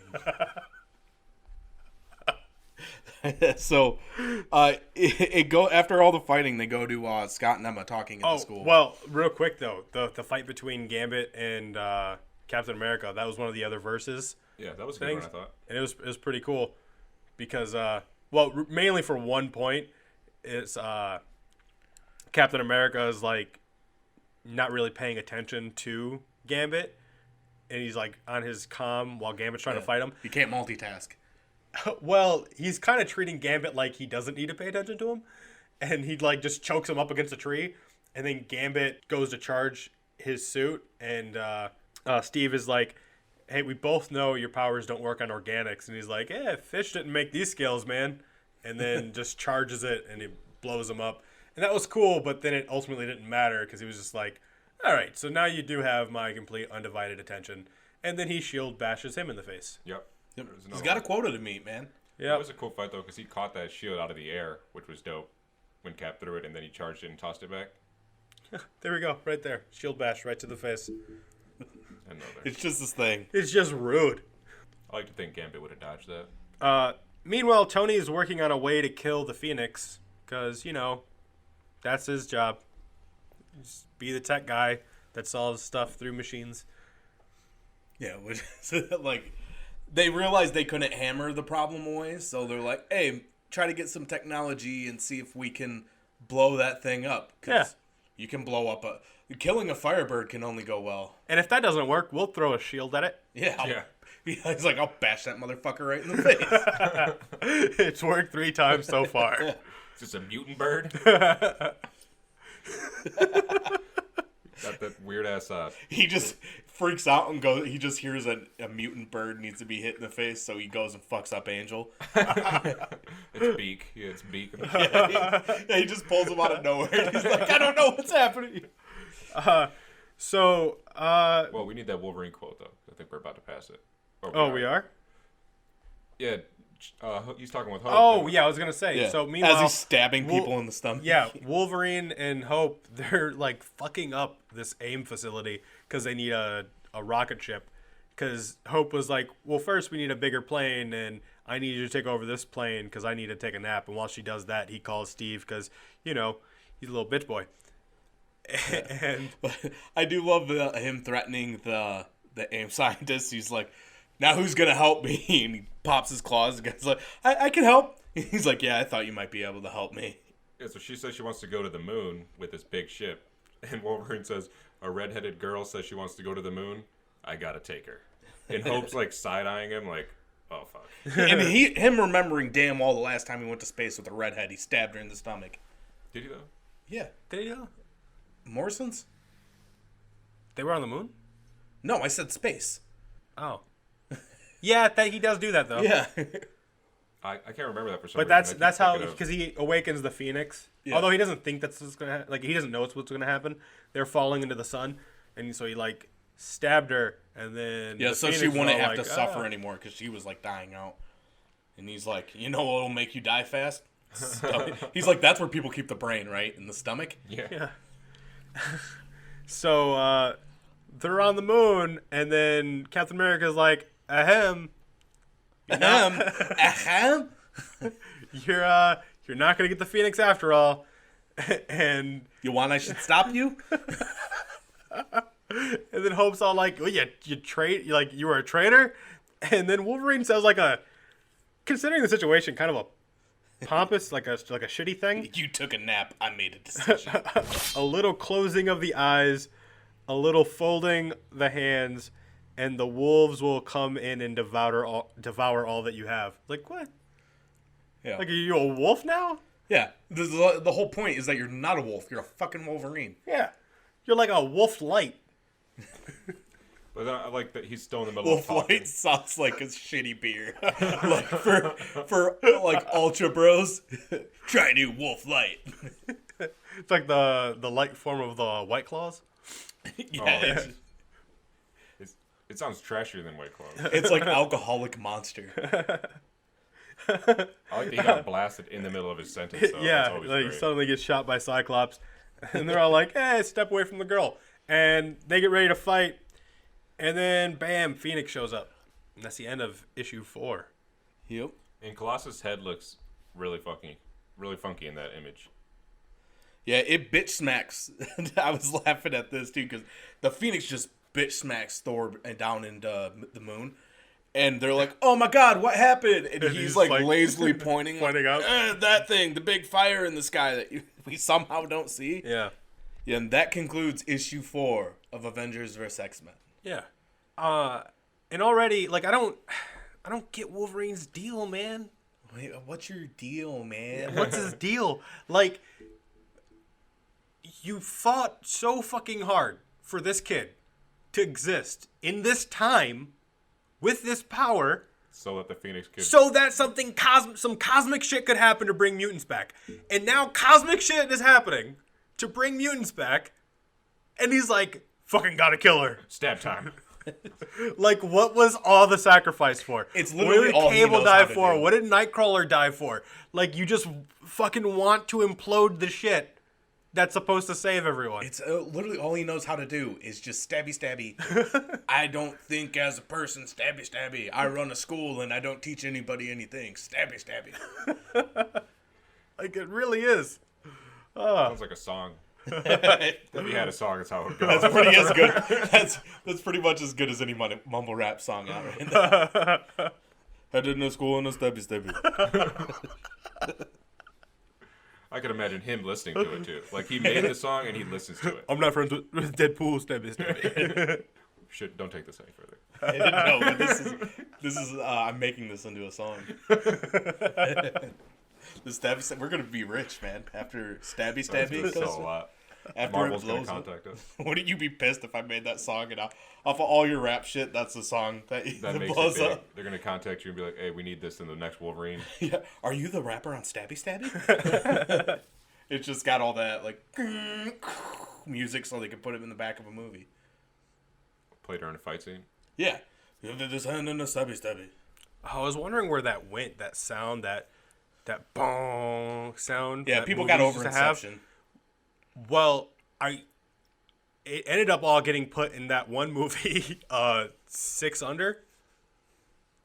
So, it go after all the fighting. They go to Scott and Emma talking at the school. Well, real quick though, the fight between Gambit and Captain America, that was one of the other verses Yeah, that was a good things. one, I thought. And it was pretty cool because, mainly for one point, it's Captain America is like not really paying attention to Gambit, and he's like on his comm while Gambit's trying to fight him. You can't multitask. Well, he's kind of treating Gambit like he doesn't need to pay attention to him, and he like just chokes him up against a tree, and then Gambit goes to charge his suit, and Steve is like, hey, we both know your powers don't work on organics, and he's like, fish didn't make these scales, man, and then just charges it, and he blows him up, and that was cool, but then it ultimately didn't matter, because he was just like, all right, so now you do have my complete undivided attention, and then he shield bashes him in the face. Yep. He's got a quota to meet, man. Yeah, it was a cool fight though because he caught that shield out of the air, which was dope. When Cap threw it, and then he charged it and tossed it back. There we go, right there, shield bash right to the face. It's just this thing. It's just rude. I like to think Gambit would have dodged that. Meanwhile, Tony is working on a way to kill the Phoenix because that's his job. Just be the tech guy that solves stuff through machines. Yeah, which like. They realized they couldn't hammer the problem away, so they're like, hey, try to get some technology and see if we can blow that thing up. Because you can blow up killing a Firebird can only go well. And if that doesn't work, we'll throw a shield at it. Yeah. He's like, I'll bash that motherfucker right in the face. It's worked 3 times so far. Is this a mutant bird? Got that weird ass. He just freaks out and goes. He just hears a mutant bird needs to be hit in the face, so he goes and fucks up Angel. It's Beak. Yeah, it's Beak. He just pulls him out of nowhere. He's like, I don't know what's happening. Well, we need that Wolverine quote though. I think we're about to pass it. We are. Yeah. He's talking with Hope. Oh, yeah, I was going to say. Yeah. So, meanwhile... As he's stabbing people in the stomach. Yeah, Wolverine and Hope, they're, like, fucking up this AIM facility because they need a rocket ship. Because Hope was like, well, first we need a bigger plane, and I need you to take over this plane because I need to take a nap. And while she does that, he calls Steve because, he's a little bitch boy. And I do love him threatening the AIM scientist. He's like, now who's going to help me? And he pops his claws. The guy's like, I can help. He's like, yeah, I thought you might be able to help me. Yeah, so she says she wants to go to the moon with this big ship. And Wolverine says, a redheaded girl says she wants to go to the moon. I got to take her. And Hope's like side-eyeing him like, oh, fuck. And him remembering damn well the last time he went to space with a redhead, he stabbed her in the stomach. Did he, though? Yeah. did he know? Morrison's? They were on the moon? No, I said space. Oh. Yeah, he does do that, though. Yeah. I can't remember that for some But reason. that's how, because he awakens the Phoenix. Yeah. Although he doesn't think that's what's going to happen. Like, he doesn't know what's going to happen. They're falling into the sun. And so he, like, stabbed her. And then Yeah, the so Phoenix she was wouldn't all have like, to suffer anymore because she was, like, dying out. And he's like, you know what'll make you die fast? He's like, that's where people keep the brain, right? In the stomach? Yeah. So, they're on the moon. And then Captain America's like, ahem. Ahem. You're not going to get the Phoenix after all. And You want I should stop you? then Hope's all like, oh, you were a traitor? And then Wolverine says like considering the situation, kind of a pompous, like a shitty thing. You took a nap. I made a decision. A little closing of the eyes, a little folding the hands, and the wolves will come in and devour all that you have. Like, what? Yeah. Like, are you a wolf now? Yeah. The whole point is that you're not a wolf. You're a fucking Wolverine. Yeah. You're like a wolf light. But I like that he's still in the middle Wolf of talking. Light sounds like a shitty beer. Like for like Ultra Bros, try new Wolf Light. It's like the light form of the White Claws. Yeah. It sounds trashier than White Claw. It's like alcoholic monster. I like that he got blasted in the middle of his sentence. Though. That's Yeah, always like great. suddenly gets shot by Cyclops, and they're all like, "Hey, step away from the girl," and they get ready to fight, and then bam, Phoenix shows up, and that's the end of issue 4. Yep. And Colossus' head looks really funky in that image. Yeah, it bitch smacks. I was laughing at this too because the Phoenix just bitch smacks Thor down into the moon, And they're like, "Oh my God, what happened?" And he's like lazily pointing out that thing, the big fire in the sky that we somehow don't see. Yeah. Yeah, and that concludes issue 4 of Avengers vs X-Men. Yeah. And already, like, I don't get Wolverine's deal, man. Wait, what's your deal, man? What's his deal? Like, you fought so fucking hard for this kid to exist in this time with this power, So that the Phoenix kid. so that some cosmic shit could happen to bring mutants back. And now cosmic shit is happening to bring mutants back, and he's like, fucking gotta kill her. Stab time. Like, what was all the sacrifice for? It's literally all what did he Cable knows die how to for? do. What did Nightcrawler die for? Like, you just fucking want to implode the shit that's supposed to save everyone. It's literally all he knows how to do is just stabby stabby. I don't think as a person, stabby stabby. I run a school and I don't teach anybody anything. Stabby stabby. Like, it really is. Sounds like a song. If we had a song, that's how it would go. That's pretty as good. That's pretty much as good as any mumble rap song out right now. Headed to school in a stabby stabby. I could imagine him listening to it too. Like he made the song and he listens to it. I'm not friends with Deadpool, stabby stabby. Don't take this any further. No, but this is I'm making this into a song. The stabby stabby. We're gonna be rich, man. After stabby It's stabby, gonna sell a lot. after Marvel's it gonna blows up. contact us. Wouldn't you be pissed if I made that song and off of all your rap shit, that's the song that That makes blows it big. up? They're gonna contact you and be like, "Hey, we need this in the next Wolverine." Yeah. Are you the rapper on Stabby Stabby? It's just got all that like music so they can put it in the back of a movie. Play during a fight scene. Yeah. This hand in the Stabby Stabby. I was wondering where that went, that sound, that bong sound. Yeah, that people got movies over used to have. Inception. Well, it ended up all getting put in that one movie, 6 Under.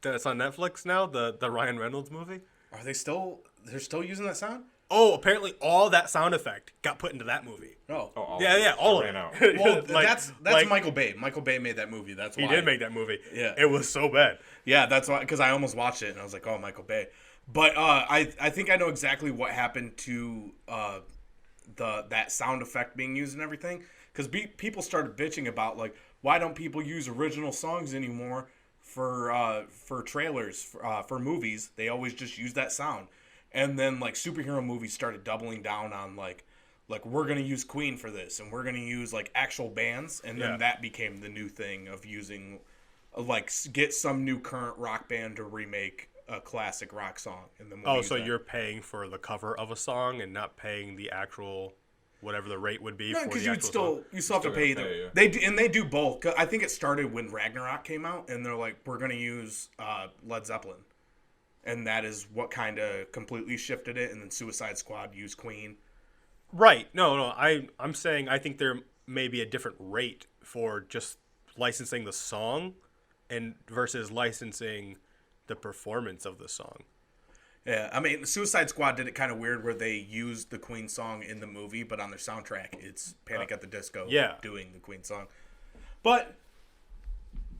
That's on Netflix now, the Ryan Reynolds movie. Are they still? They're still using that sound? Oh, apparently all that sound effect got put into that movie. Oh. Yeah, all of ran it. out. Well, Like- that's like, Michael Bay. Michael Bay made that movie. That's why He did make that movie. Yeah. It was so bad. Yeah, that's why, because I almost watched it and I was like, oh, Michael Bay. But I think I know exactly what happened to that sound effect being used and everything. Because people started bitching about, like, why don't people use original songs anymore for trailers, for movies? They always just use that sound. And then, like, superhero movies started doubling down on, like we're going to use Queen for this, and we're going to use, like, actual bands. And then that became the new thing of using, like, get some new current rock band to remake a classic rock song. And then Oh, so you're paying for the cover of a song and not paying the actual, whatever the rate would be for because the actual song? you still have to pay gotta them. pay, yeah. They do, and they do both. 'Cause I think it started when Ragnarok came out, and they're like, we're going to use Led Zeppelin. And that is what kind of completely shifted it. And then Suicide Squad used Queen. Right. No. I'm saying I think there may be a different rate for just licensing the song and versus licensing the performance of the song. Yeah, I mean, Suicide Squad did it kind of weird where they used the Queen song in the movie, but on their soundtrack, it's Panic at the Disco doing the Queen song. But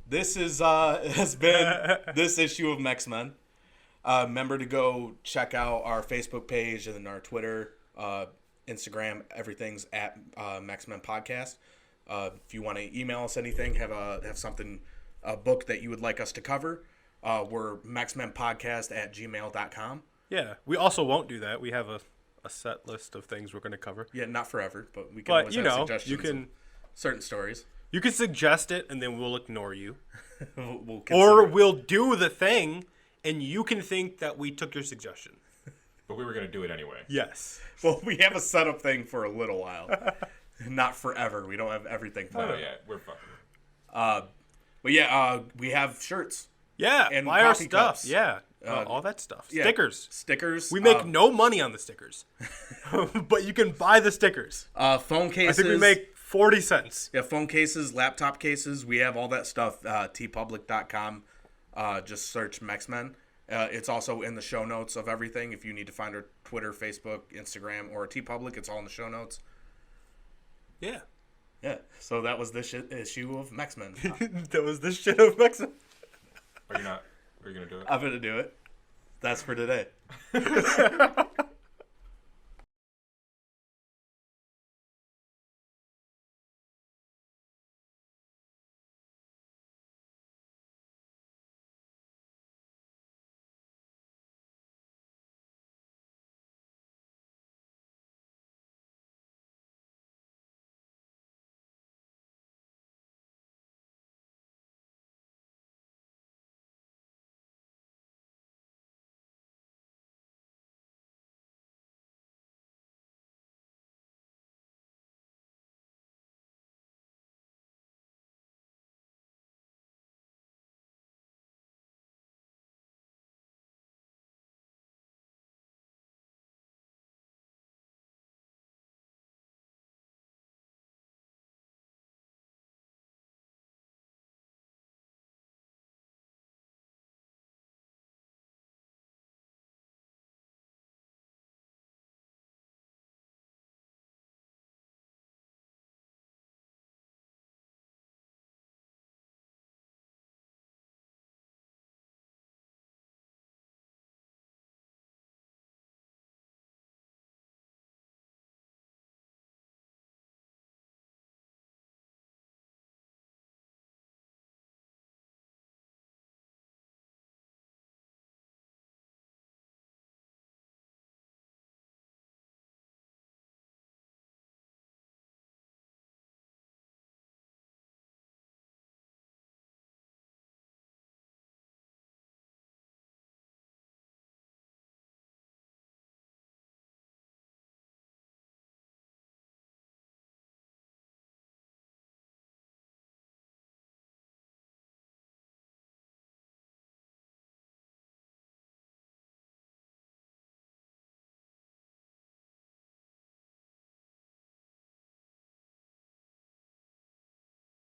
this has been this issue of Mex-Men. Remember to go check out our Facebook page and our Twitter, Instagram. Everything's at Mex-Men Podcast. If you want to email us anything, have something, a book that you would like us to cover, we're mexmenpodcast@gmail.com. Yeah. We also won't do that. We have a set list of things we're going to cover. Yeah, not forever, but we can But, always you have know, suggestions you of can certain stories. you can suggest it and then we'll ignore you. We'll Or consider it. we'll do the thing and you can think that we took your suggestion. But we were gonna do it anyway. Yes. Well, we have a setup thing for a little while. Not forever. We don't have everything planned. Oh yeah, we're fucking. But yeah, we have shirts. Yeah, And buy our coffee stuff. cups. Yeah, all that stuff. Yeah, Stickers. Stickers. We make no money on the stickers, but you can buy the stickers. phone I cases. think we make 40 cents. Yeah, phone cases, laptop cases. We have all that stuff. tpublic.com. Just search Mex-Men. It's also in the show notes of everything. If you need to find our Twitter, Facebook, Instagram, or TeePublic, it's all in the show notes. Yeah. Yeah. So that was this issue of Mex-Men. That was the shit of Mexico. Are you not? Are you gonna do it? I'm gonna do it. That's for today.